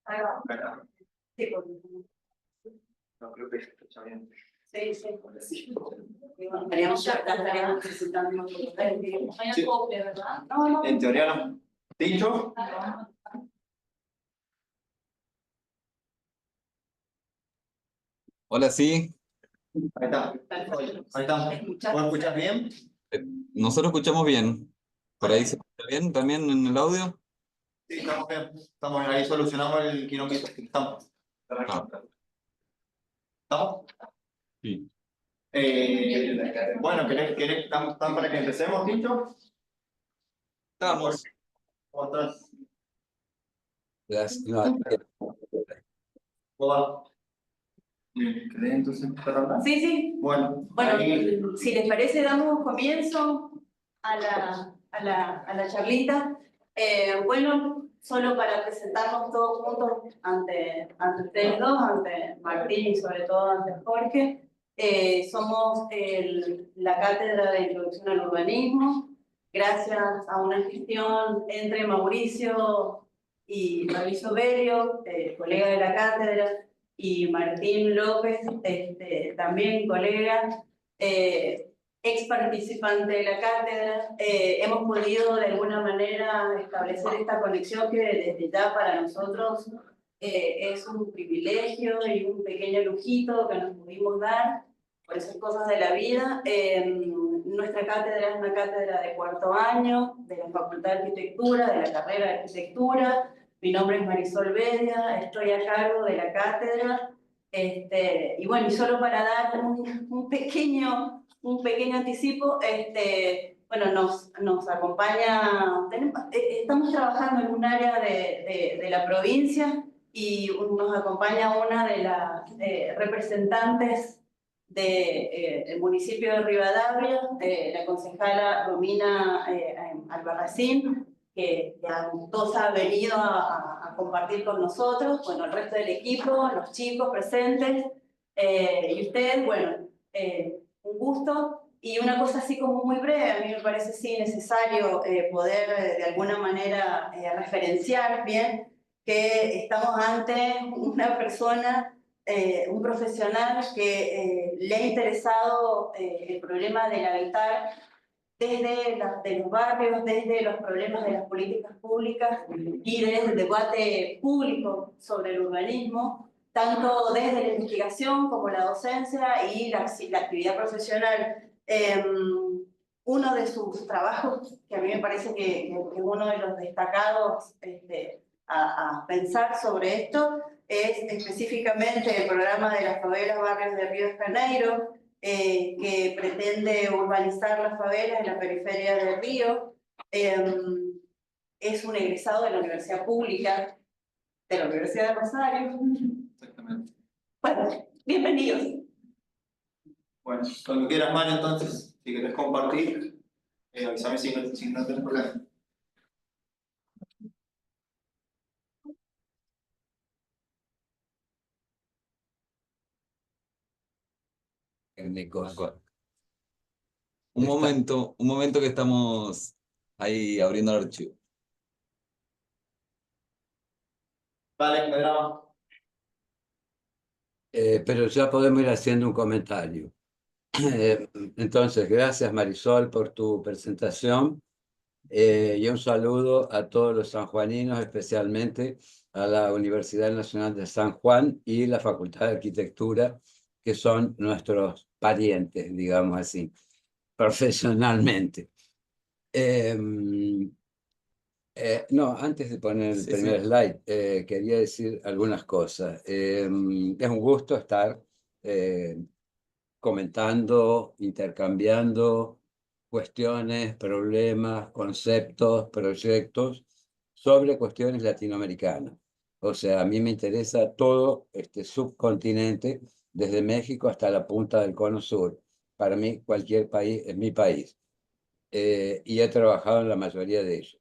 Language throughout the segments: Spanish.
Acá. Sí, No creo que está bien. sí, sí. Estaríamos necesitando. Sí. ¿Verdad? No. En teoría no. ¿Dicho? Hola, sí. Ahí está. Ahí está. ¿Vos escuchás bien? Nosotros escuchamos bien. ¿Por ahí se escucha bien también en el audio? Sí, estamos bien. Estamos ahí, solucionamos el kilómetro que estamos. Ah, ¿Estamos? sí. Bueno, ¿están para que empecemos, Tincho? Estamos. ¿Otras? No, ¿Hola? ¿Querés entonces empezar a hablar? Sí, sí. Bueno, Bueno, ahí... si les parece, damos comienzo a la charlita. Bueno, solo para presentarnos todos juntos ante ustedes dos, ante Martín y sobre todo ante Jorge. Somos la Cátedra de Introducción al Urbanismo, gracias a una gestión entre Mauricio y Mauricio Belio, colega de la cátedra, y Martín López, también colega, ex participante de la cátedra. Hemos podido de alguna manera establecer esta conexión que desde ya para nosotros es un privilegio y un pequeño lujito que nos pudimos dar por esas cosas de la vida. Nuestra cátedra es una cátedra de cuarto año de la Facultad de Arquitectura, de la carrera de Arquitectura. Mi nombre es Marisol Bedia, estoy a cargo de la cátedra. Y bueno, y solo para dar un pequeño anticipo, bueno, nos acompaña, estamos trabajando en un área de la provincia y nos acompaña una de las representantes del municipio de Rivadavia, la concejala Romina Albarracín, que gustosa ha venido a compartir con nosotros, bueno, el resto del equipo, los chicos presentes, y ustedes, bueno, un gusto. Y una cosa así como muy breve, a mí me parece sí necesario poder de alguna manera referenciar bien que estamos ante una persona, un profesional que le ha interesado el problema del habitar desde los barrios, desde los problemas de las políticas públicas y desde el debate público sobre el urbanismo, tanto desde la investigación como la docencia y la actividad profesional. Uno de sus trabajos, que a mí me parece que es uno de los destacados a pensar sobre esto, es específicamente el programa de las favelas barrios de Río de Janeiro, que pretende urbanizar las favelas en la periferia de Río. Es un egresado de la Universidad Pública de la Universidad de Rosario. Exactamente. Bueno, bienvenidos. Bueno, cuando quieras, Mario, entonces, si querés compartir, avísame si no tenés problema. Un momento que estamos ahí abriendo el archivo. Vale, me graba. pero ya podemos ir haciendo un comentario. Entonces, gracias Marisol por tu presentación y un saludo a todos los sanjuaninos, especialmente a la Universidad Nacional de San Juan y la Facultad de Arquitectura, que son nuestros parientes, digamos así, profesionalmente. No, antes de poner el primer slide, quería decir algunas cosas. Es un gusto estar comentando, intercambiando cuestiones, problemas, conceptos, proyectos sobre cuestiones latinoamericanas. O sea, a mí me interesa todo este subcontinente, desde México hasta la punta del Cono Sur. Para mí, cualquier país es mi país. Y he trabajado en la mayoría de ellos.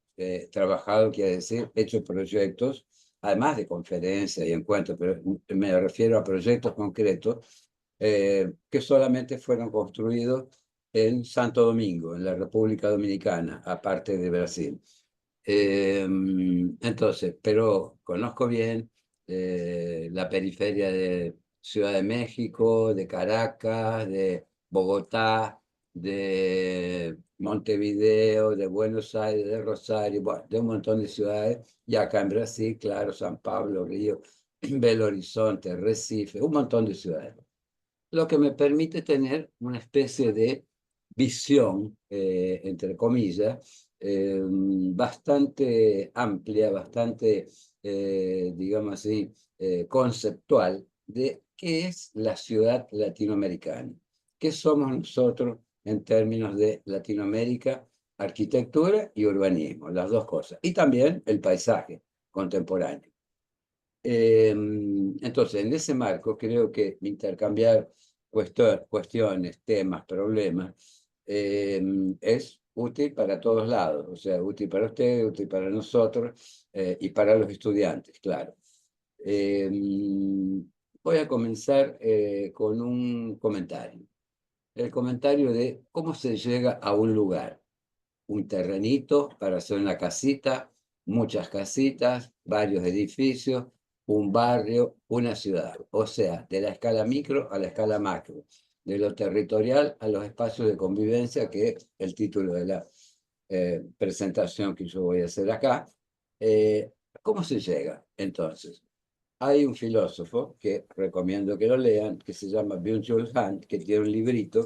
Trabajado, quiere decir, he hecho proyectos, además de conferencias y encuentros, pero me refiero a proyectos concretos que solamente fueron construidos en Santo Domingo, en la República Dominicana, aparte de Brasil. Entonces, pero conozco bien la periferia de Ciudad de México, de Caracas, de Bogotá, de Montevideo, de Buenos Aires, de Rosario, bueno, de un montón de ciudades, y acá en Brasil, claro, San Pablo, Río, Belo Horizonte, Recife, un montón de ciudades. Lo que me permite tener una especie de visión, entre comillas, bastante amplia, bastante, digamos así, conceptual de qué es la ciudad latinoamericana, qué somos nosotros en términos de Latinoamérica, arquitectura y urbanismo, las dos cosas, y también el paisaje contemporáneo. Entonces, en ese marco, creo que intercambiar cuestiones, temas, problemas, es útil para todos lados, o sea, útil para ustedes, útil para nosotros y para los estudiantes, claro. Voy a comenzar con un comentario. El comentario de cómo se llega a un lugar. Un terrenito para hacer una casita, muchas casitas, varios edificios, un barrio, una ciudad. O sea, de la escala micro a la escala macro, de lo territorial a los espacios de convivencia, que es el título de la presentación que yo voy a hacer acá. ¿Cómo se llega? Entonces, hay un filósofo que recomiendo que lo lean, que se llama Byung-Chul Han, que tiene un librito,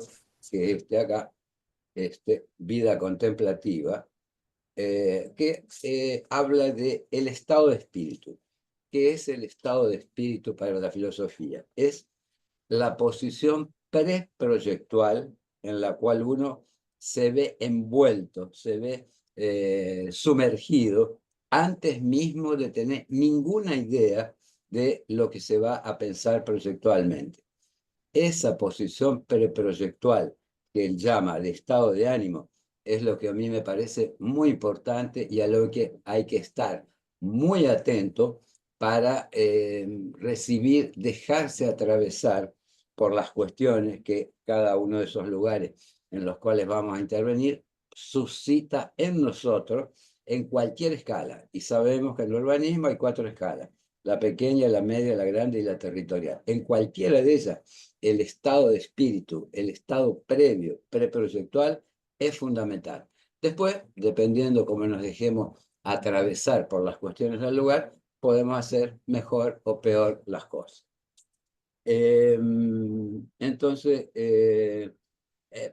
que es este acá, Vida Contemplativa, que habla de el estado de espíritu. ¿Qué es el estado de espíritu para la filosofía? Es la posición preproyectual en la cual uno se ve envuelto, se ve sumergido antes mismo de tener ninguna idea de lo que se va a pensar proyectualmente. Esa posición preproyectual que él llama de estado de ánimo es lo que a mí me parece muy importante y a lo que hay que estar muy atento para recibir, dejarse atravesar por las cuestiones que cada uno de esos lugares en los cuales vamos a intervenir suscita en nosotros en cualquier escala. Y sabemos que en el urbanismo hay 4 escalas: la pequeña, la media, la grande y la territorial. En cualquiera de ellas, el estado de espíritu, el estado previo, preproyectual, es fundamental. Después, dependiendo cómo nos dejemos atravesar por las cuestiones del lugar, podemos hacer mejor o peor las cosas. Entonces,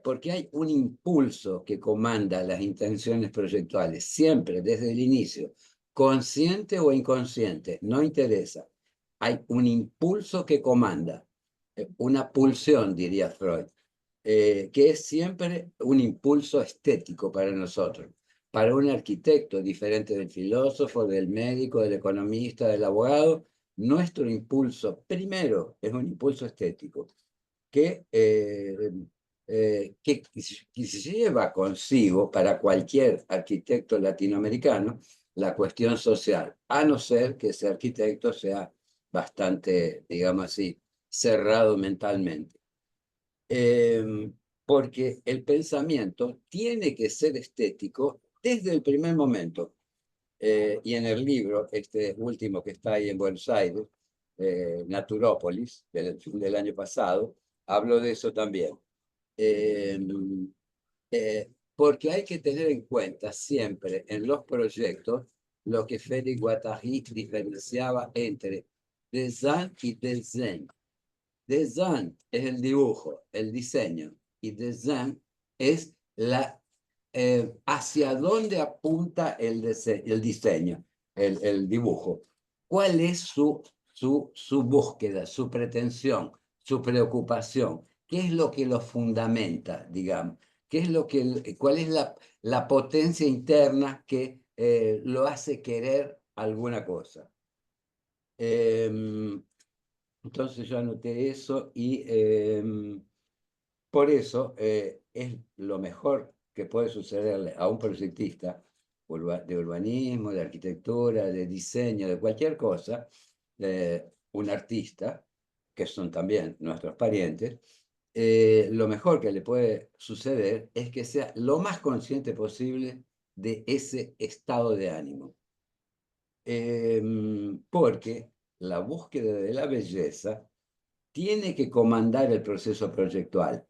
porque hay un impulso que comanda las intenciones proyectuales, siempre desde el inicio, consciente o inconsciente, no interesa. Hay un impulso que comanda, una pulsión, diría Freud, que es siempre un impulso estético para nosotros. Para un arquitecto, diferente del filósofo, del médico, del economista, del abogado, nuestro impulso primero es un impulso estético que lleva consigo para cualquier arquitecto latinoamericano la cuestión social, a no ser que ese arquitecto sea bastante, digamos así, cerrado mentalmente. Porque el pensamiento tiene que ser estético desde el primer momento. Y en el libro, este último que está ahí en Buenos Aires, Naturópolis, del año pasado, hablo de eso también. Porque hay que tener en cuenta siempre en los proyectos lo que Félix Guattari diferenciaba entre design y design. Design es el dibujo, el diseño, y design es hacia dónde apunta el diseño, el dibujo. ¿Cuál es su búsqueda, su pretensión, su preocupación? ¿Qué es lo que lo fundamenta, digamos? ¿Cuál es la potencia interna que lo hace querer alguna cosa? Entonces yo anoté eso y por eso es lo mejor que puede sucederle a un proyectista de urbanismo, de arquitectura, de diseño, de cualquier cosa, un artista, que son también nuestros parientes, lo mejor que le puede suceder es que sea lo más consciente posible de ese estado de ánimo. Porque la búsqueda de la belleza tiene que comandar el proceso proyectual.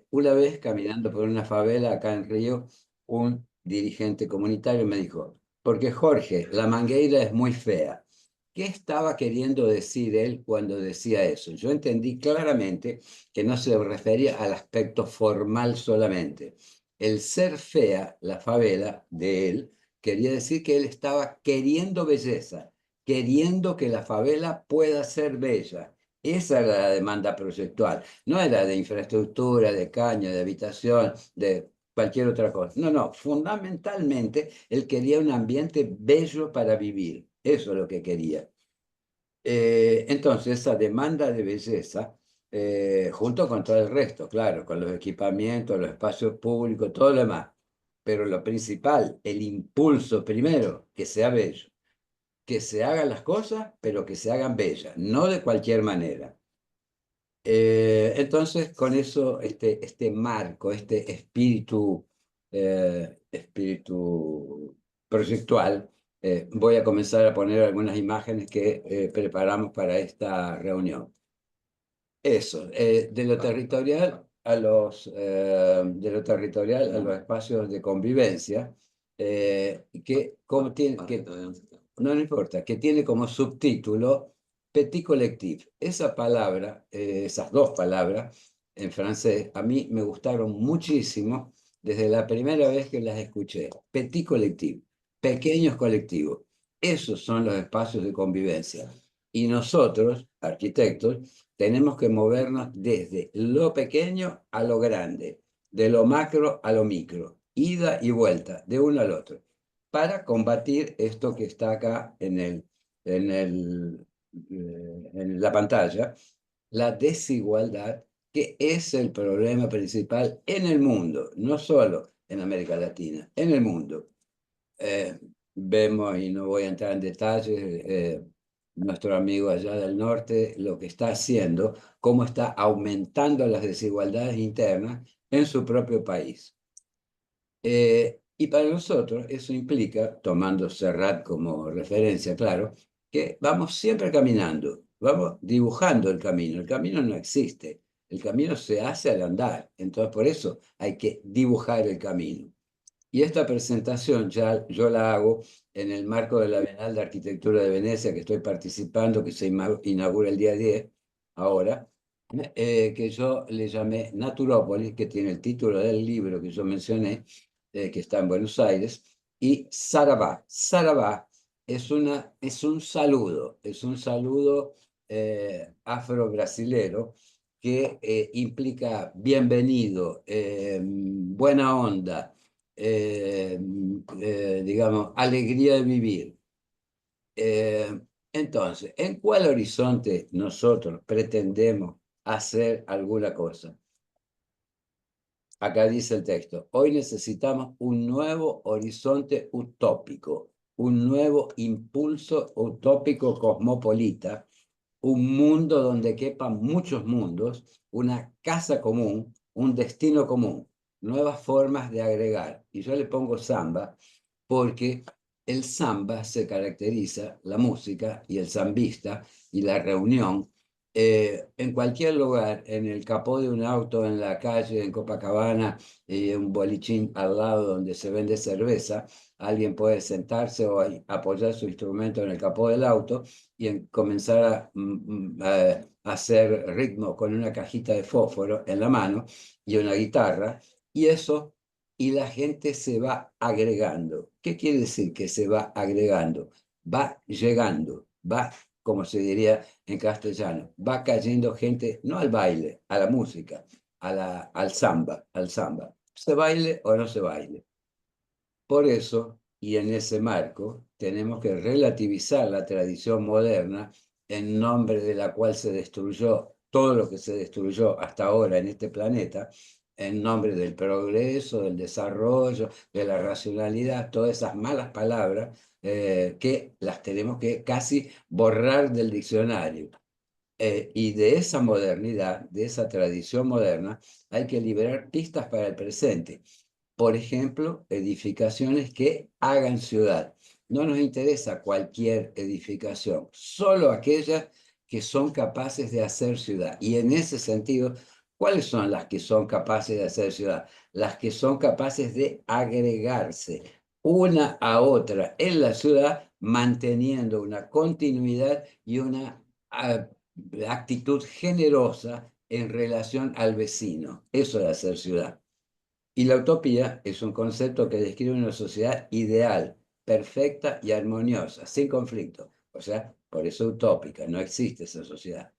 Una vez caminando por una favela acá en Río, un dirigente comunitario me dijo, porque Jorge, la mangueira es muy fea. ¿Qué estaba queriendo decir él cuando decía eso? Yo entendí claramente que no se refería al aspecto formal solamente. El ser fea, la favela de él, quería decir que él estaba queriendo belleza, queriendo que la favela pueda ser bella. Esa era la demanda proyectual. No era de infraestructura, de caña, de habitación, de cualquier otra cosa. No, no, fundamentalmente él quería un ambiente bello para vivir. Eso es lo que quería. Entonces, esa demanda de belleza, junto con todo el resto, claro, con los equipamientos, los espacios públicos, todo lo demás. Pero lo principal, el impulso primero, que sea bello. Que se hagan las cosas, pero que se hagan bellas, no de cualquier manera. Entonces, con eso, este marco, este espíritu proyectual, voy a comenzar a poner algunas imágenes que preparamos para esta reunión. Eso, de lo territorial a de lo territorial a los espacios de convivencia, que, como tiene, no importa, que tiene como subtítulo Petit Collectif. Esa palabra, esas dos palabras en francés, a mí me gustaron muchísimo desde la primera vez que las escuché. Petit Collectif, pequeños colectivos. Esos son los espacios de convivencia. Y nosotros, arquitectos, tenemos que movernos desde lo pequeño a lo grande, de lo macro a lo micro, ida y vuelta, de uno al otro, para combatir esto que está acá en la pantalla, la desigualdad, que es el problema principal en el mundo, no solo en América Latina, en el mundo. Vemos, y no voy a entrar en detalles, nuestro amigo allá del norte, lo que está haciendo, cómo está aumentando las desigualdades internas en su propio país. Y para nosotros eso implica, tomando Serrat como referencia, claro, que vamos siempre caminando, vamos dibujando el camino. El camino no existe, el camino se hace al andar. Entonces, por eso hay que dibujar el camino. Y esta presentación ya yo la hago en el marco de la Bienal de Arquitectura de Venecia, que estoy participando, que se inaugura el día 10, ahora, que yo le llamé Naturópolis, que tiene el título del libro que yo mencioné, que está en Buenos Aires, y Saravá. Saravá es un saludo afro-brasilero que implica bienvenido, buena onda, digamos, alegría de vivir. Entonces, ¿en cuál horizonte nosotros pretendemos hacer alguna cosa? Acá dice el texto, hoy necesitamos un nuevo horizonte utópico, un nuevo impulso utópico cosmopolita, un mundo donde quepan muchos mundos, una casa común, un destino común, nuevas formas de agregar. Y yo le pongo samba porque el samba se caracteriza, la música y el zambista y la reunión, en cualquier lugar, en el capó de un auto, en la calle, en Copacabana, un bolichín al lado donde se vende cerveza, alguien puede sentarse o apoyar su instrumento en el capó del auto y comenzar a hacer ritmo con una cajita de fósforo en la mano y una guitarra, y eso, y la gente se va agregando. ¿Qué quiere decir que se va agregando? Va llegando, va, como se diría en castellano, va cayendo gente, no al baile, a la música, al samba, se baile o no se baile. Por eso, y en ese marco, tenemos que relativizar la tradición moderna en nombre de la cual se destruyó todo lo que se destruyó hasta ahora en este planeta, en nombre del progreso, del desarrollo, de la racionalidad, todas esas malas palabras que las tenemos que casi borrar del diccionario. Y de esa modernidad, de esa tradición moderna, hay que liberar pistas para el presente. Por ejemplo, edificaciones que hagan ciudad. No nos interesa cualquier edificación, solo aquellas que son capaces de hacer ciudad. Y en ese sentido, ¿cuáles son las que son capaces de hacer ciudad? Las que son capaces de agregarse una a otra en la ciudad, manteniendo una continuidad y una actitud generosa en relación al vecino. Eso es hacer ciudad. Y la utopía es un concepto que describe una sociedad ideal, perfecta y armoniosa, sin conflicto. O sea, por eso utópica, no existe esa sociedad.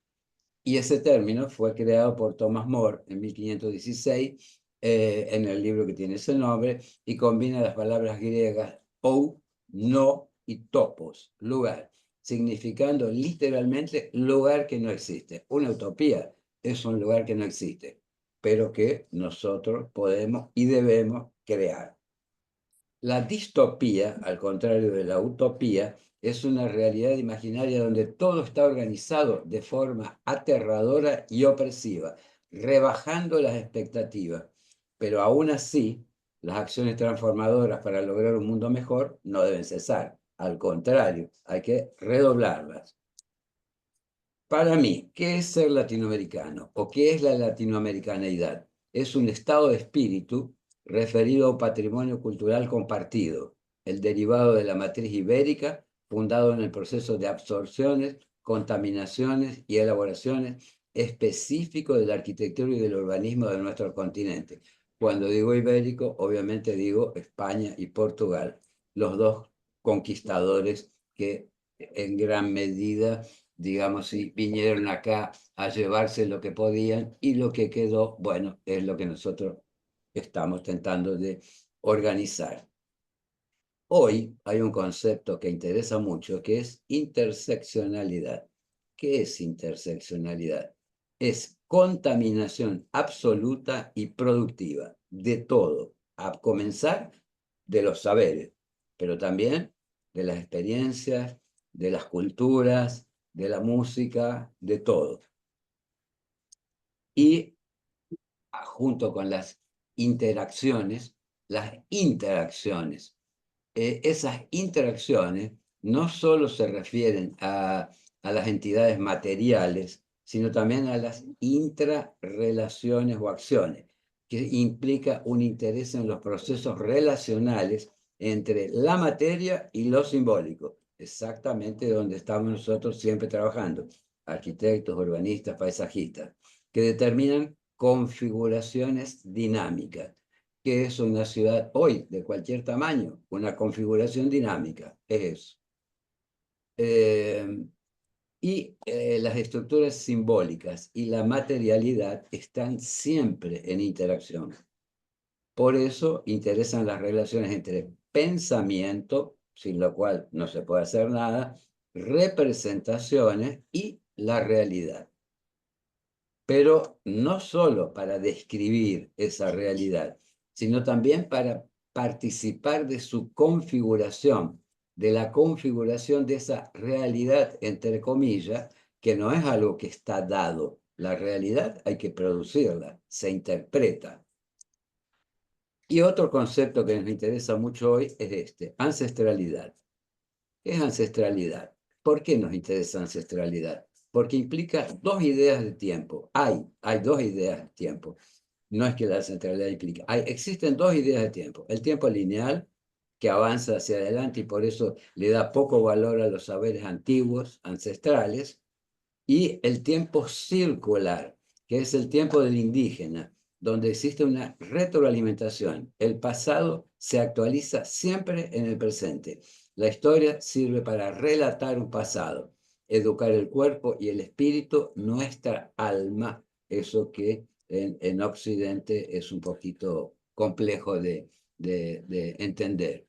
Y ese término fue creado por Thomas More en 1516 en el libro que tiene ese nombre y combina las palabras griegas ou, no y topos, lugar, significando literalmente lugar que no existe. Una utopía es un lugar que no existe, pero que nosotros podemos y debemos crear. La distopía, al contrario de la utopía, es una realidad imaginaria donde todo está organizado de forma aterradora y opresiva, rebajando las expectativas. Pero aún así, las acciones transformadoras para lograr un mundo mejor no deben cesar. Al contrario, hay que redoblarlas. Para mí, ¿qué es ser latinoamericano o qué es la latinoamericaneidad? Es un estado de espíritu referido a un patrimonio cultural compartido, el derivado de la matriz ibérica, fundado en el proceso de absorciones, contaminaciones y elaboraciones específico de la arquitectura y del urbanismo de nuestro continente. Cuando digo ibérico, obviamente digo España y Portugal, los dos conquistadores que en gran medida, digamos, vinieron acá a llevarse lo que podían y lo que quedó, bueno, es lo que nosotros estamos tentando de organizar. Hoy hay un concepto que interesa mucho que es interseccionalidad. ¿Qué es interseccionalidad? Es contaminación absoluta y productiva de todo, a comenzar de los saberes, pero también de las experiencias, de las culturas, de la música, de todo. Y junto con las interacciones. Esas interacciones no solo se refieren a las entidades materiales, sino también a las intrarrelaciones o acciones, que implica un interés en los procesos relacionales entre la materia y lo simbólico, exactamente donde estamos nosotros siempre trabajando, arquitectos, urbanistas, paisajistas, que determinan configuraciones dinámicas. ¿Qué es una ciudad hoy de cualquier tamaño? Una configuración dinámica, es eso. Las estructuras simbólicas y la materialidad están siempre en interacción. Por eso interesan las relaciones entre pensamiento, sin lo cual no se puede hacer nada, representaciones y la realidad. Pero no solo para describir esa realidad, sino también para participar de su configuración, de la configuración de esa realidad, entre comillas, que no es algo que está dado. La realidad hay que producirla, se interpreta. Y otro concepto que nos interesa mucho hoy es este, ancestralidad. ¿Qué es ancestralidad? ¿Por qué nos interesa ancestralidad? Porque implica dos ideas de tiempo. Hay dos ideas de tiempo. No es que la ancestralidad implica. Existen dos ideas de tiempo. El tiempo lineal, que avanza hacia adelante y por eso le da poco valor a los saberes antiguos, ancestrales, y el tiempo circular, que es el tiempo del indígena, donde existe una retroalimentación. El pasado se actualiza siempre en el presente. La historia sirve para relatar un pasado, educar el cuerpo y el espíritu, nuestra alma, eso que en Occidente es un poquito complejo de entender.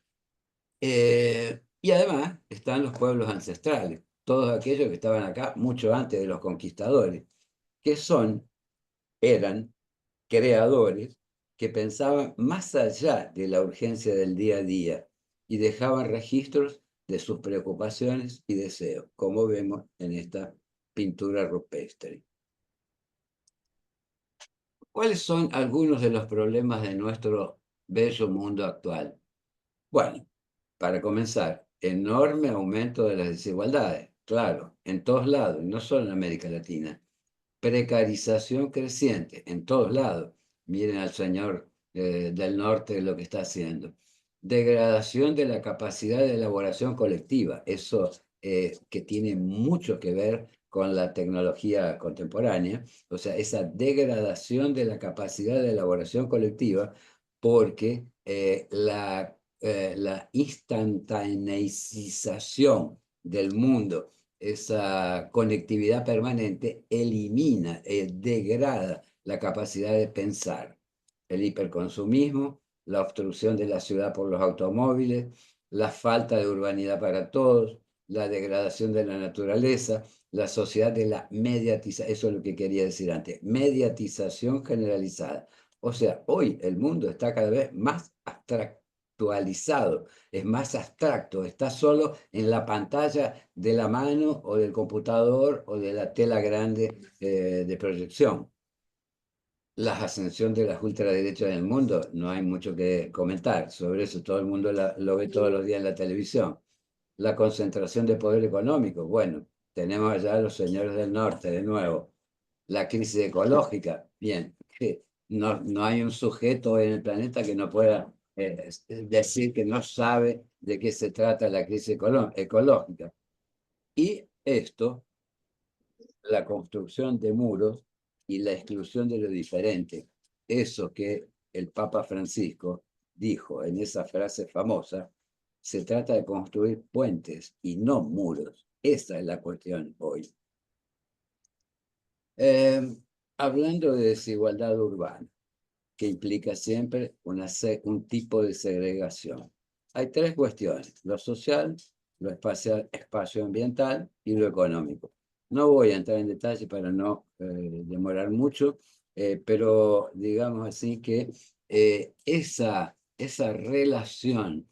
Y además están los pueblos ancestrales, todos aquellos que estaban acá mucho antes de los conquistadores, que eran creadores que pensaban más allá de la urgencia del día a día y dejaban registros de sus preocupaciones y deseos, como vemos en esta pintura rupestre. ¿Cuáles son algunos de los problemas de nuestro bello mundo actual? Bueno, para comenzar, enorme aumento de las desigualdades, claro, en todos lados, no solo en América Latina. Precarización creciente en todos lados. Miren al señor del norte lo que está haciendo. Degradación de la capacidad de elaboración colectiva, eso que tiene mucho que ver con la tecnología contemporánea, o sea, esa degradación de la capacidad de elaboración colectiva, porque la instantaneicización del mundo, esa conectividad permanente, elimina, degrada la capacidad de pensar. El hiperconsumismo, la obstrucción de la ciudad por los automóviles, la falta de urbanidad para todos, la degradación de la naturaleza, la sociedad de la mediatización, eso es lo que quería decir antes, mediatización generalizada. O sea, hoy el mundo está cada vez más actualizado, es más abstracto, está solo en la pantalla de la mano o del computador o de la tela grande de proyección. La ascensión de las ultraderechas en el mundo, no hay mucho que comentar sobre eso, todo el mundo lo ve todos los días en la televisión. La concentración de poder económico, bueno, tenemos allá a los señores del norte de nuevo. La crisis ecológica, bien, no hay un sujeto en el planeta que no pueda decir que no sabe de qué se trata la crisis ecológica. Y esto, la construcción de muros y la exclusión de lo diferente, eso que el Papa Francisco dijo en esa frase famosa, se trata de construir puentes y no muros. Esa es la cuestión hoy. Hablando de desigualdad urbana, que implica siempre un tipo de segregación. Hay tres cuestiones: lo social, lo espacioambiental y lo económico. No voy a entrar en detalle para no demorar mucho, pero digamos así que esa relación,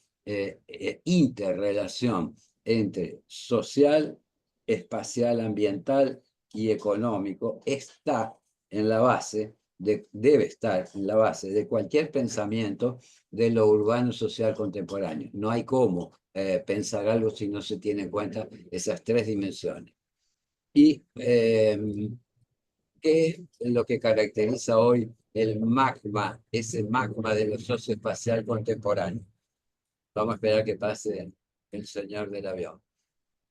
interrelación entre social, espacial, ambiental y económico está en la base debe estar en la base de cualquier pensamiento de lo urbano social contemporáneo. No hay cómo pensar algo si no se tiene en cuenta esas tres dimensiones. ¿Y qué es lo que caracteriza hoy el magma, ese magma de lo socioespacial contemporáneo? Vamos a esperar que pase el señor del avión.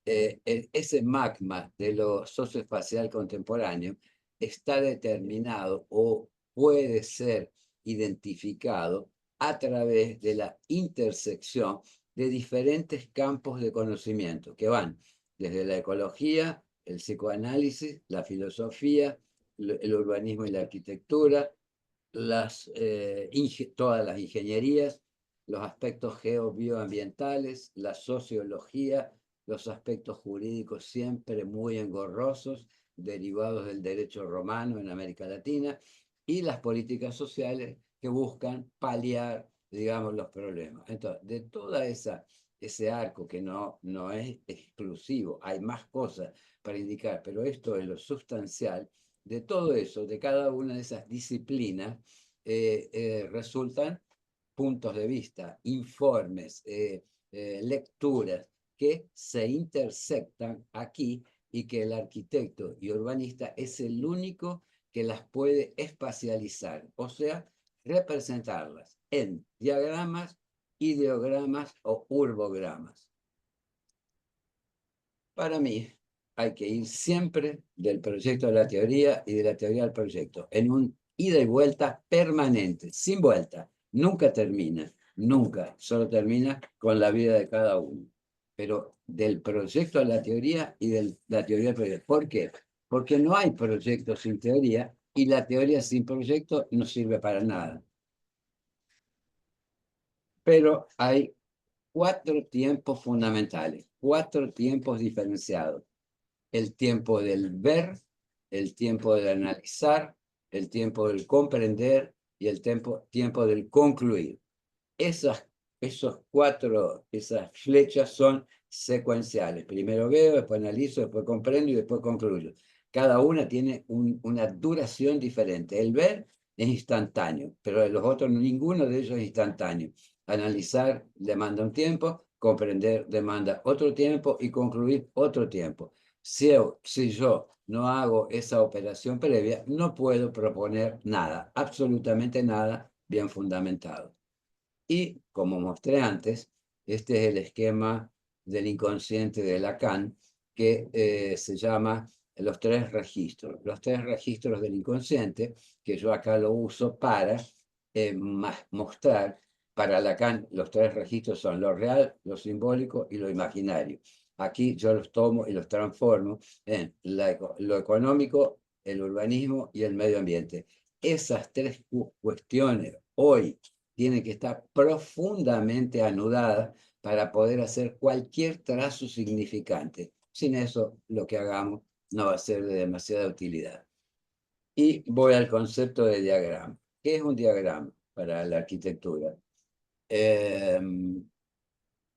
Ese magma de lo socioespacial contemporáneo está determinado o puede ser identificado a través de la intersección de diferentes campos de conocimiento que van desde la ecología, el psicoanálisis, la filosofía, el urbanismo y la arquitectura, todas las ingenierías, los aspectos geobioambientales, la sociología, los aspectos jurídicos siempre muy engorrosos, derivados del derecho romano en América Latina, y las políticas sociales que buscan paliar, digamos, los problemas. Entonces, de toda ese arco que no es exclusivo, hay más cosas para indicar, pero esto es lo sustancial. De todo eso, de cada una de esas disciplinas, resultan puntos de vista, informes, lecturas que se intersectan aquí y que el arquitecto y urbanista es el único que las puede espacializar, o sea, representarlas en diagramas, ideogramas o urbogramas. Para mí, hay que ir siempre del proyecto a la teoría y de la teoría al proyecto, en un ida y vuelta permanente, sin vuelta. Nunca termina, nunca, solo termina con la vida de cada uno. Pero del proyecto a la teoría y de la teoría al proyecto. ¿Por qué? Porque no hay proyecto sin teoría y la teoría sin proyecto no sirve para nada. Pero hay 4 tiempos fundamentales, 4 tiempos diferenciados: el tiempo del ver, el tiempo del analizar, el tiempo del comprender y el tiempo del concluir. Esas flechas son secuenciales. Primero veo, después analizo, después comprendo y después concluyo. Cada una tiene una duración diferente. El ver es instantáneo, pero de los otros ninguno de ellos es instantáneo. Analizar demanda un tiempo, comprender demanda otro tiempo y concluir otro tiempo. Si yo no hago esa operación previa, no puedo proponer nada, absolutamente nada bien fundamentado. Y como mostré antes, este es el esquema del inconsciente de Lacan, que se llama los tres registros. Los tres registros del inconsciente, que yo acá lo uso para mostrar, para Lacan los tres registros son lo real, lo simbólico y lo imaginario. Aquí yo los tomo y los transformo en lo económico, el urbanismo y el medio ambiente. Esas tres cuestiones hoy tienen que estar profundamente anudadas para poder hacer cualquier trazo significante. Sin eso, lo que hagamos no va a ser de demasiada utilidad. Y voy al concepto de diagrama. ¿Qué es un diagrama para la arquitectura?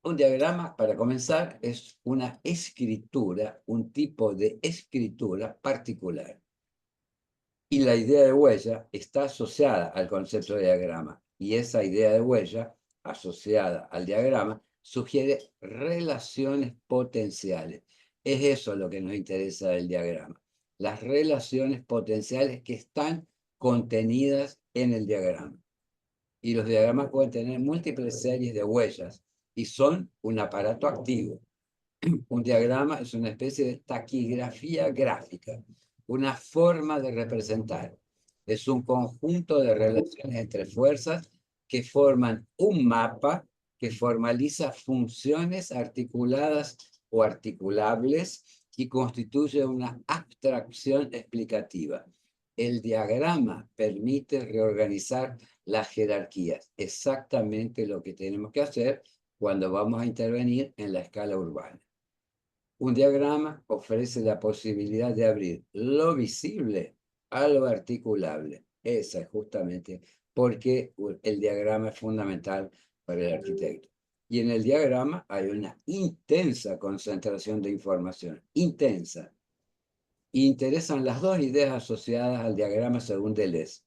Un diagrama, para comenzar, es una escritura, un tipo de escritura particular. Y la idea de huella está asociada al concepto de diagrama. Y esa idea de huella, asociada al diagrama, sugiere relaciones potenciales. Es eso lo que nos interesa del diagrama. Las relaciones potenciales que están contenidas en el diagrama. Y los diagramas pueden tener múltiples series de huellas y son un aparato activo. Un diagrama es una especie de taquigrafía gráfica, una forma de representar. Es un conjunto de relaciones entre fuerzas que forman un mapa que formaliza funciones articuladas o articulables y constituye una abstracción explicativa. El diagrama permite reorganizar las jerarquías, exactamente lo que tenemos que hacer cuando vamos a intervenir en la escala urbana. Un diagrama ofrece la posibilidad de abrir lo visible a lo articulable. Esa es justamente porque el diagrama es fundamental para el arquitecto. Y en el diagrama hay una intensa concentración de información, intensa. Y interesan las dos ideas asociadas al diagrama según Deleuze.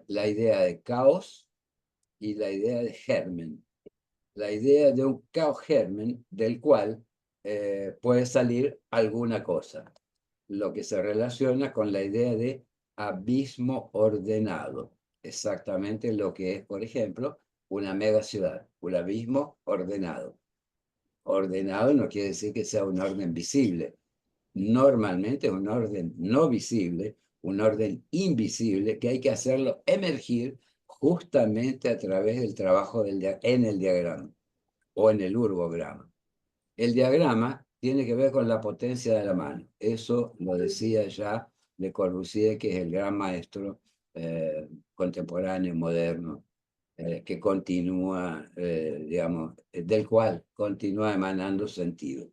La idea de caos y la idea de germen. La idea de un caos germen del cual puede salir alguna cosa, lo que se relaciona con la idea de abismo ordenado, exactamente lo que es, por ejemplo, una megaciudad, un abismo ordenado. Ordenado no quiere decir que sea un orden visible, normalmente es un orden no visible, un orden invisible que hay que hacerlo emergir justamente a través del trabajo en el diagrama o en el urbograma. El diagrama tiene que ver con la potencia de la mano. Eso lo decía ya Le Corbusier, que es el gran maestro contemporáneo, moderno, que continúa, digamos, del cual continúa emanando sentido.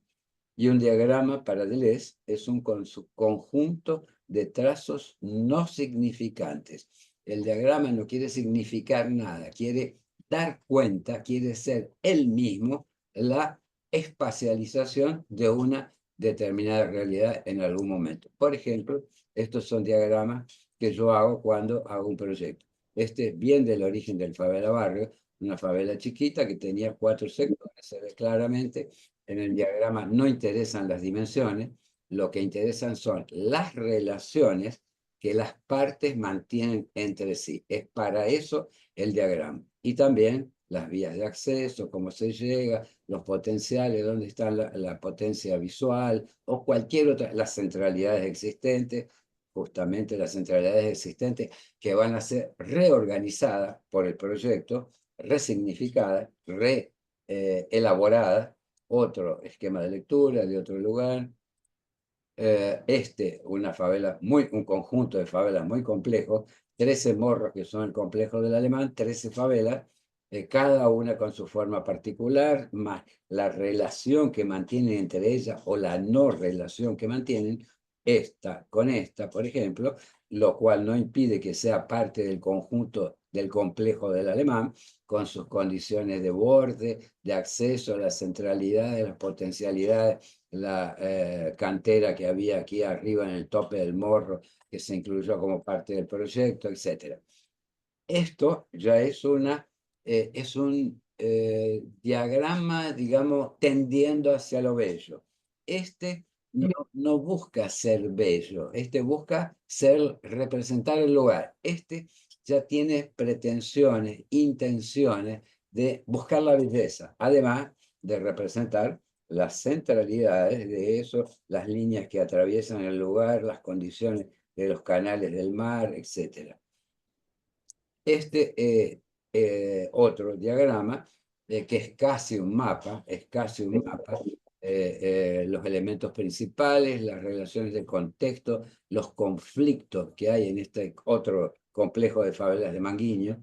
Y un diagrama para Deleuze es un conjunto de trazos no significantes. El diagrama no quiere significar nada, quiere dar cuenta, quiere ser él mismo la espacialización de una determinada realidad en algún momento. Por ejemplo, estos son diagramas que yo hago cuando hago un proyecto. Este es bien del origen del favela barrio, una favela chiquita que tenía 4 sectores, se ve claramente. En el diagrama no interesan las dimensiones, lo que interesan son las relaciones que las partes mantienen entre sí. Es para eso el diagrama. Y también las vías de acceso, cómo se llega, los potenciales, dónde está la potencia visual o cualquier otra, las centralidades existentes, justamente las centralidades existentes que van a ser reorganizadas por el proyecto, resignificadas, elaboradas, otro esquema de lectura de otro lugar. Un conjunto de favelas muy complejo, 13 morros que son el complejo del Alemán, 13 favelas, cada una con su forma particular, más la relación que mantienen entre ellas o la no relación que mantienen, esta con esta, por ejemplo, lo cual no impide que sea parte del conjunto del complejo del Alemán, con sus condiciones de borde, de acceso, las centralidades, las potencialidades, la cantera que había aquí arriba en el tope del morro, que se incluyó como parte del proyecto, etc. Esto ya es diagrama, digamos, tendiendo hacia lo bello. Este no busca ser bello, este busca representar el lugar. Este ya tiene pretensiones, intenciones de buscar la belleza, además de representar las centralidades de eso, las líneas que atraviesan el lugar, las condiciones de los canales del mar, etc. Otro diagrama, que es casi un mapa, los elementos principales, las relaciones de contexto, los conflictos que hay en este otro complejo de favelas de Manguinhos,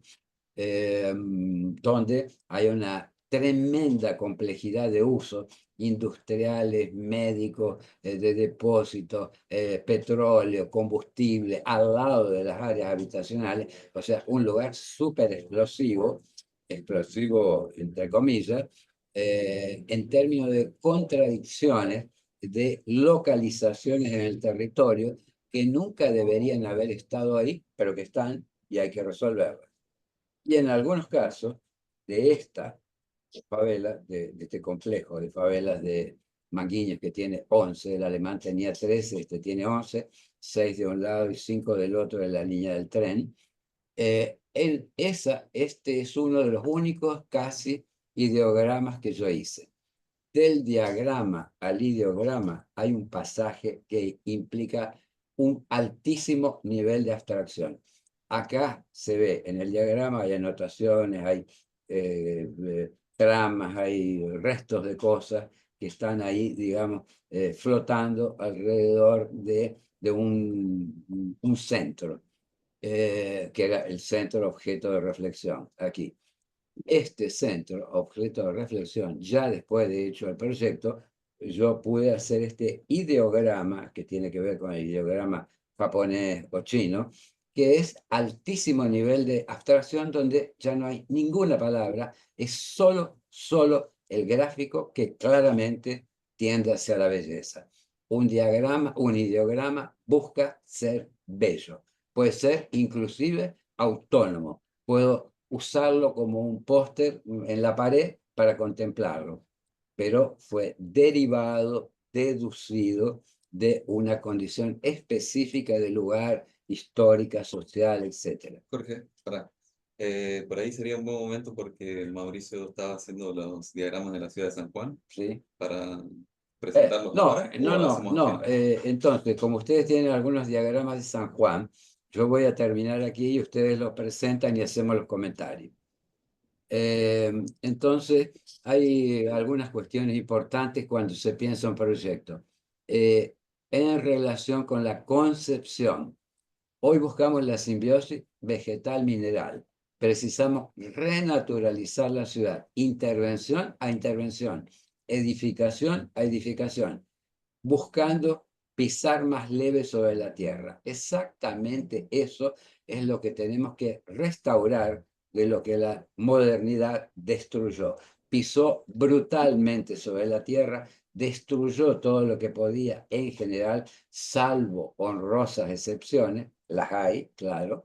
donde hay una tremenda complejidad de usos industriales, médicos, de depósitos, petróleo, combustible, al lado de las áreas habitacionales, o sea, un lugar súper explosivo entre comillas, en términos de contradicciones, de localizaciones en el territorio que nunca deberían haber estado ahí, pero que están y hay que resolverlas. Y en algunos casos de esta favela, de este complejo de favelas de Manguinhos, que tiene 11, el alemán tenía 13, este tiene 11, 6 de un lado y 5 del otro de la línea del tren. Este es uno de los únicos casi ideogramas que yo hice. Del diagrama al ideograma hay un pasaje que implica un altísimo nivel de abstracción. Acá se ve, en el diagrama hay anotaciones, hay tramas, hay restos de cosas que están ahí, digamos, flotando alrededor de un centro, que era el centro objeto de reflexión, aquí. Este centro, objeto de reflexión, ya después de hecho el proyecto, yo pude hacer este ideograma, que tiene que ver con el ideograma japonés o chino, que es altísimo nivel de abstracción, donde ya no hay ninguna palabra, es solo el gráfico que claramente tiende hacia la belleza. Un ideograma busca ser bello, puede ser inclusive autónomo, puedo usarlo como un póster en la pared para contemplarlo, pero fue derivado, deducido de una condición específica del lugar, histórica, social, etc. Jorge, para. Por ahí sería un buen momento porque Mauricio estaba haciendo los diagramas de la ciudad de San Juan ¿Sí? para presentarlos No, ahora o lo hacemos al no. final. Entonces, como ustedes tienen algunos diagramas de San Juan, yo voy a terminar aquí y ustedes los presentan y hacemos los comentarios. Entonces, hay algunas cuestiones importantes cuando se piensa un proyecto. En relación con la concepción, hoy buscamos la simbiosis vegetal-mineral. Precisamos renaturalizar la ciudad, intervención a intervención, edificación a edificación, buscando pisar más leve sobre la tierra. Exactamente eso es lo que tenemos que restaurar de lo que la modernidad destruyó. Pisó brutalmente sobre la tierra, destruyó todo lo que podía en general, salvo honrosas excepciones, las hay, claro,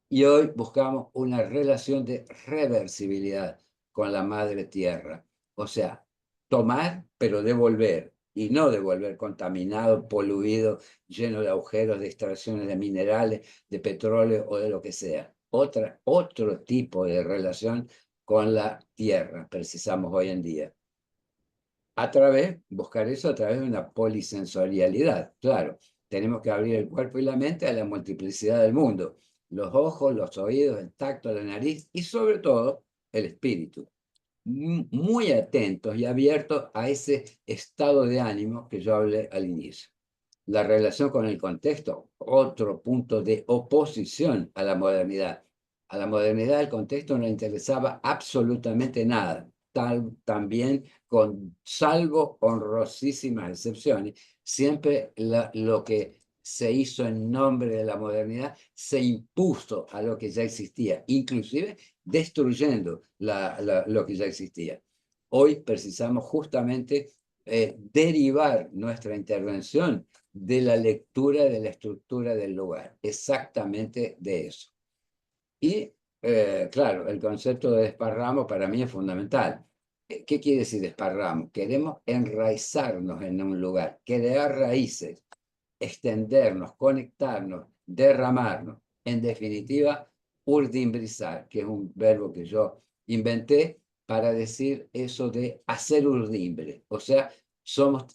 y hoy buscamos una relación de reversibilidad con la madre tierra. O sea, tomar, pero devolver, y no devolver contaminado, poluido, lleno de agujeros, de extracciones de minerales, de petróleo o de lo que sea. Otro tipo de relación con la tierra precisamos hoy en día. Buscar eso a través de una polisensorialidad, claro. Tenemos que abrir el cuerpo y la mente a la multiplicidad del mundo. Los ojos, los oídos, el tacto, la nariz y sobre todo el espíritu. Muy atentos y abiertos a ese estado de ánimo que yo hablé al inicio. La relación con el contexto, otro punto de oposición a la modernidad. A la modernidad el contexto no le interesaba absolutamente nada. También, salvo honrosísimas excepciones, siempre lo que se hizo en nombre de la modernidad se impuso a lo que ya existía, inclusive destruyendo lo que ya existía. Hoy precisamos justamente derivar nuestra intervención de la lectura de la estructura del lugar, exactamente de eso. Y Claro, el concepto de desparramo para mí es fundamental. ¿Qué quiere decir desparramo? Queremos enraizarnos en un lugar, crear raíces, extendernos, conectarnos, derramarnos. En definitiva, urdimbrizar, que es un verbo que yo inventé para decir eso de hacer urdimbre. O sea,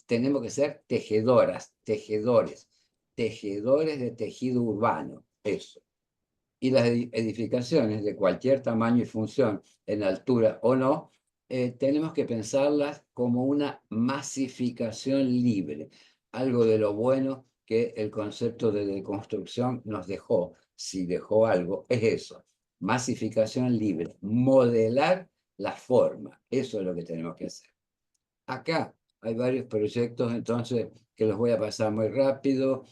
tenemos que ser tejedoras, tejedores, tejedores de tejido urbano, eso. Y las edificaciones de cualquier tamaño y función, en altura o no, tenemos que pensarlas como una masificación libre, algo de lo bueno que el concepto de deconstrucción nos dejó, si dejó algo, es eso, masificación libre, modelar la forma, eso es lo que tenemos que hacer. Acá hay varios proyectos, entonces, que los voy a pasar muy rápido.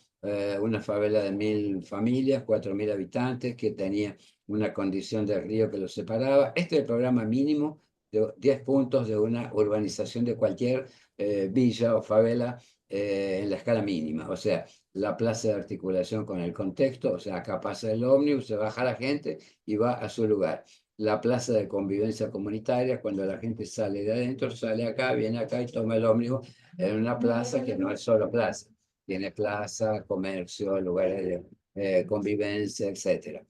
Una favela de 1000 familias, 4000 habitantes, que tenía una condición de río que los separaba. Este es el programa mínimo de 10 puntos de una urbanización de cualquier villa o favela en la escala mínima. O sea, la plaza de articulación con el contexto, o sea, acá pasa el ómnibus, se baja la gente y va a su lugar. La plaza de convivencia comunitaria, cuando la gente sale de adentro, sale acá, viene acá y toma el ómnibus en una plaza que no es solo plaza, tiene plaza, comercio, lugares de convivencia, etc.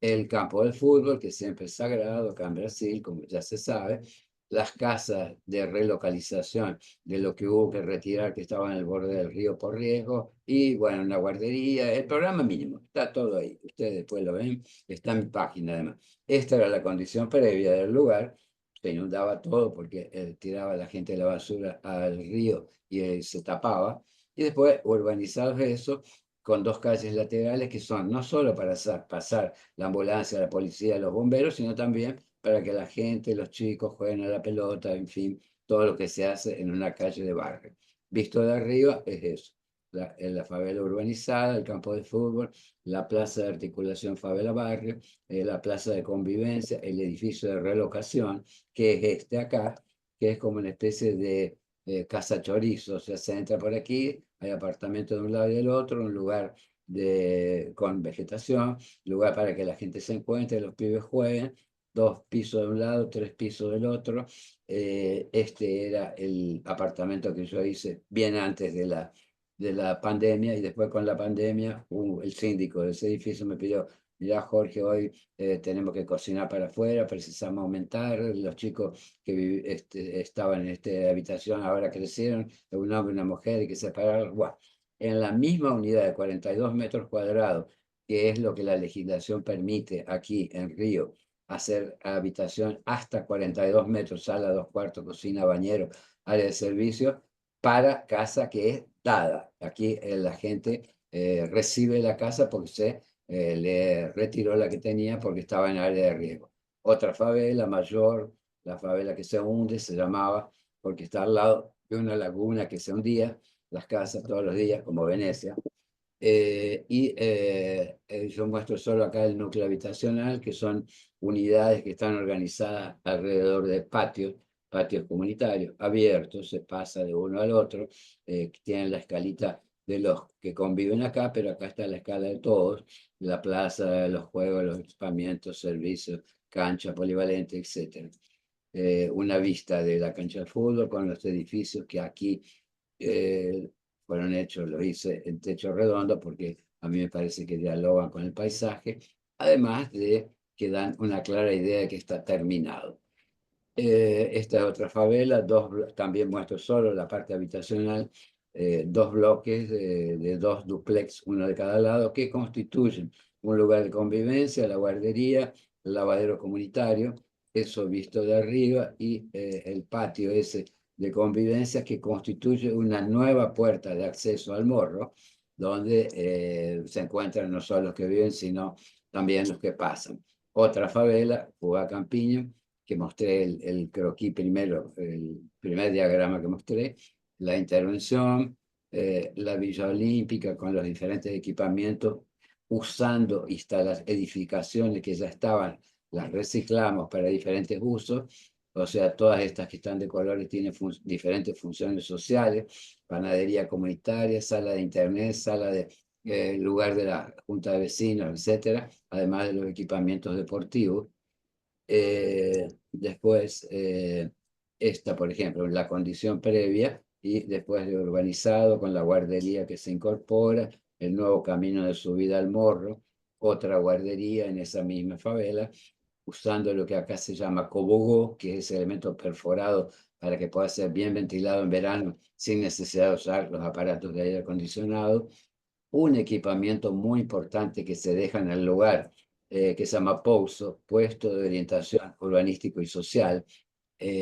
El campo del fútbol, que siempre es sagrado, acá en Brasil, como ya se sabe, las casas de relocalización de lo que hubo que retirar, que estaban en el borde del río por riesgo, y bueno, una guardería, el programa mínimo, está todo ahí, ustedes después lo ven, está en mi página además. Esta era la condición previa del lugar, se inundaba todo porque tiraba la gente la basura al río y se tapaba, y después urbanizados eso, con 2 calles laterales que son no solo para pasar la ambulancia, la policía, los bomberos, sino también para que la gente, los chicos jueguen a la pelota, en fin, todo lo que se hace en una calle de barrio. Visto de arriba es eso, la favela urbanizada, el campo de fútbol, la plaza de articulación favela-barrio, la plaza de convivencia, el edificio de relocación, que es este acá, que es como una especie de casa chorizo, o sea, se entra por aquí, hay apartamentos de un lado y del otro, un lugar con vegetación, lugar para que la gente se encuentre, los pibes jueguen, 2 pisos de un lado, 3 pisos del otro. Este era el apartamento que yo hice bien antes de la pandemia, y después con la pandemia el síndico de ese edificio me pidió: mirá, Jorge, hoy tenemos que cocinar para afuera, precisamos aumentar, los chicos que estaban en esta habitación ahora crecieron, un hombre y una mujer, y que separaron. Bueno, en la misma unidad de 42 metros cuadrados, que es lo que la legislación permite aquí en Río, hacer habitación hasta 42 metros, sala, 2 cuartos, cocina, bañero, área de servicio, para casa que es dada. Aquí la gente recibe la casa porque se le retiró la que tenía porque estaba en área de riesgo. Otra favela mayor, la favela que se hunde, se llamaba, porque está al lado de una laguna que se hundía, las casas todos los días, como Venecia. Yo muestro solo acá el núcleo habitacional, que son unidades que están organizadas alrededor de patios, patios comunitarios, abiertos, se pasa de uno al otro, que tienen la escalita de los que conviven acá, pero acá está la escala de todos, la plaza, los juegos, los equipamientos, servicios, cancha polivalente, etc. Una vista de la cancha de fútbol con los edificios que aquí fueron hechos, lo hice en techo redondo porque a mí me parece que dialogan con el paisaje, además de que dan una clara idea de que está terminado. Esta es otra favela, también muestro solo la parte habitacional, 2 bloques de 2 dúplex, uno de cada lado, que constituyen un lugar de convivencia, la guardería, el lavadero comunitario, eso visto de arriba, y el patio ese de convivencia que constituye una nueva puerta de acceso al morro, donde se encuentran no solo los que viven, sino también los que pasan. Otra favela, Fuga Campiño, que mostré el croquis primero, el primer diagrama que mostré, la intervención, la Villa Olímpica con los diferentes equipamientos, usando edificaciones que ya estaban, las reciclamos para diferentes usos, o sea, todas estas que están de colores tienen diferentes funciones sociales: panadería comunitaria, sala de internet, sala de el lugar de la junta de vecinos, etcétera, además de los equipamientos deportivos. Después, esta, por ejemplo, la condición previa y después de urbanizado con la guardería que se incorpora, el nuevo camino de subida al Morro, otra guardería en esa misma favela, usando lo que acá se llama cobogó, que es ese elemento perforado para que pueda ser bien ventilado en verano sin necesidad de usar los aparatos de aire acondicionado. Un equipamiento muy importante que se deja en el lugar, que se llama POUSO, Puesto de Orientación Urbanístico y Social.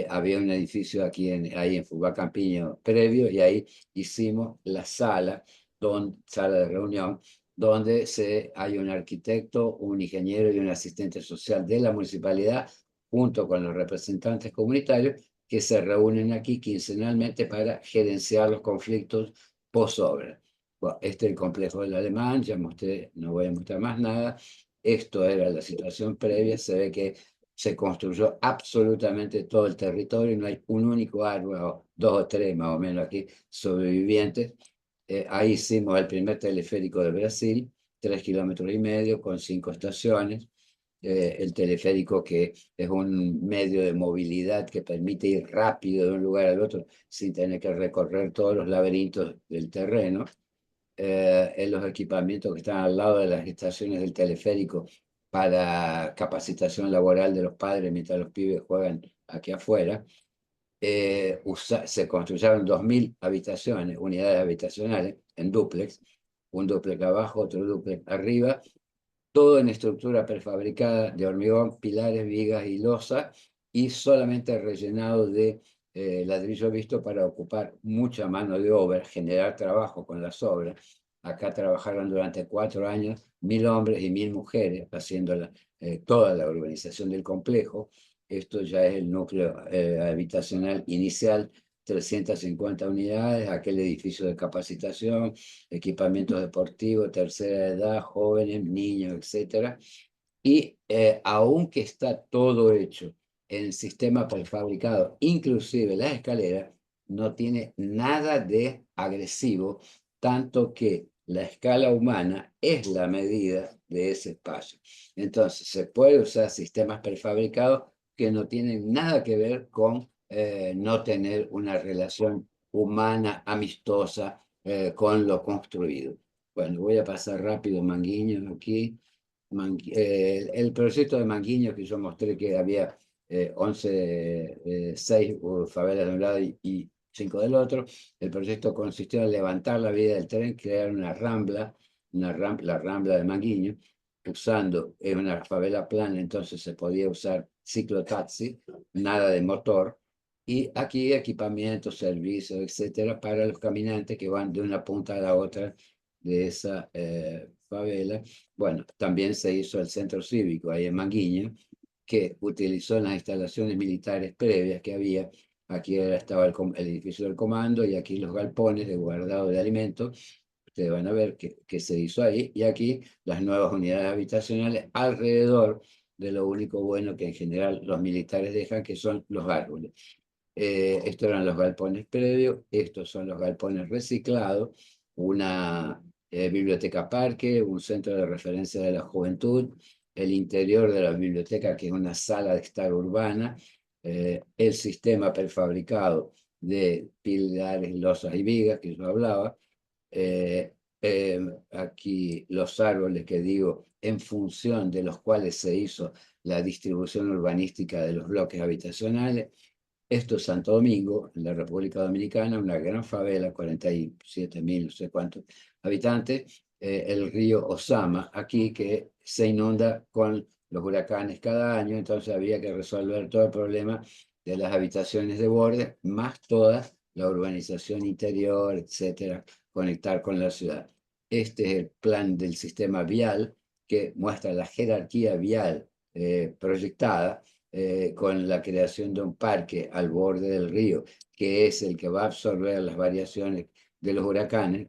Había un edificio aquí ahí en Fubá Campiño previo y ahí hicimos la sala, sala de reunión, donde hay un arquitecto, un ingeniero y un asistente social de la municipalidad, junto con los representantes comunitarios, que se reúnen aquí quincenalmente para gerenciar los conflictos post-obra. Bueno, este es el complejo del Alemán, ya mostré, no voy a mostrar más nada. Esto era la situación previa, se ve que se construyó absolutamente todo el territorio, no hay un único árbol, o dos o tres más o menos aquí, sobrevivientes. Ahí hicimos el primer teleférico de Brasil, 3,5 kilómetros, con 5 estaciones. El teleférico que es un medio de movilidad que permite ir rápido de un lugar al otro sin tener que recorrer todos los laberintos del terreno. En los equipamientos que están al lado de las estaciones del teleférico para capacitación laboral de los padres mientras los pibes juegan aquí afuera. Se construyeron 2.000 habitaciones, unidades habitacionales en dúplex, un dúplex abajo, otro dúplex arriba, todo en estructura prefabricada de hormigón, pilares, vigas y losa, y solamente rellenado de ladrillo visto para ocupar mucha mano de obra, generar trabajo con las obras. Acá trabajaron durante 4 años 1.000 hombres y 1.000 mujeres haciendo toda la urbanización del complejo. Esto ya es el núcleo habitacional inicial, 350 unidades, aquel edificio de capacitación, equipamientos deportivos, tercera edad, jóvenes, niños, etcétera. Y aunque está todo hecho en sistema prefabricado, inclusive las escaleras, no tiene nada de agresivo, tanto que la escala humana es la medida de ese espacio. Entonces, se puede usar sistemas prefabricados que no tienen nada que ver con no tener una relación humana, amistosa, con lo construido. Bueno, voy a pasar rápido Manguinhos aquí. El proyecto de Manguinhos que yo mostré que había 6 favelas de un lado y 5 del otro. El proyecto consistió en levantar la vía del tren, crear una rambla, la rambla de Manguinhos, usando una favela plana, entonces se podía usar ciclotaxi, nada de motor, y aquí equipamientos, servicios, etcétera, para los caminantes que van de una punta a la otra de esa favela. Bueno, también se hizo el centro cívico ahí en Manguinhos, que utilizó las instalaciones militares previas que había. Aquí estaba el edificio del comando y aquí los galpones de guardado de alimentos. Ustedes van a ver que se hizo ahí, y aquí las nuevas unidades habitacionales alrededor de lo único bueno que en general los militares dejan, que son los árboles. Estos eran los galpones previos, estos son los galpones reciclados, una biblioteca parque, un centro de referencia de la juventud, el interior de la biblioteca, que es una sala de estar urbana, el sistema prefabricado de pilares, losas y vigas que yo hablaba, aquí los árboles que digo en función de los cuales se hizo la distribución urbanística de los bloques habitacionales. Esto es Santo Domingo, en la República Dominicana, una gran favela, 47.000, no sé cuántos habitantes. El río Osama, aquí, que se inunda con los huracanes cada año, entonces había que resolver todo el problema de las habitaciones de borde, más toda la urbanización interior, etcétera, conectar con la ciudad. Este es el plan del sistema vial, que muestra la jerarquía vial proyectada, con la creación de un parque al borde del río, que es el que va a absorber las variaciones de los huracanes.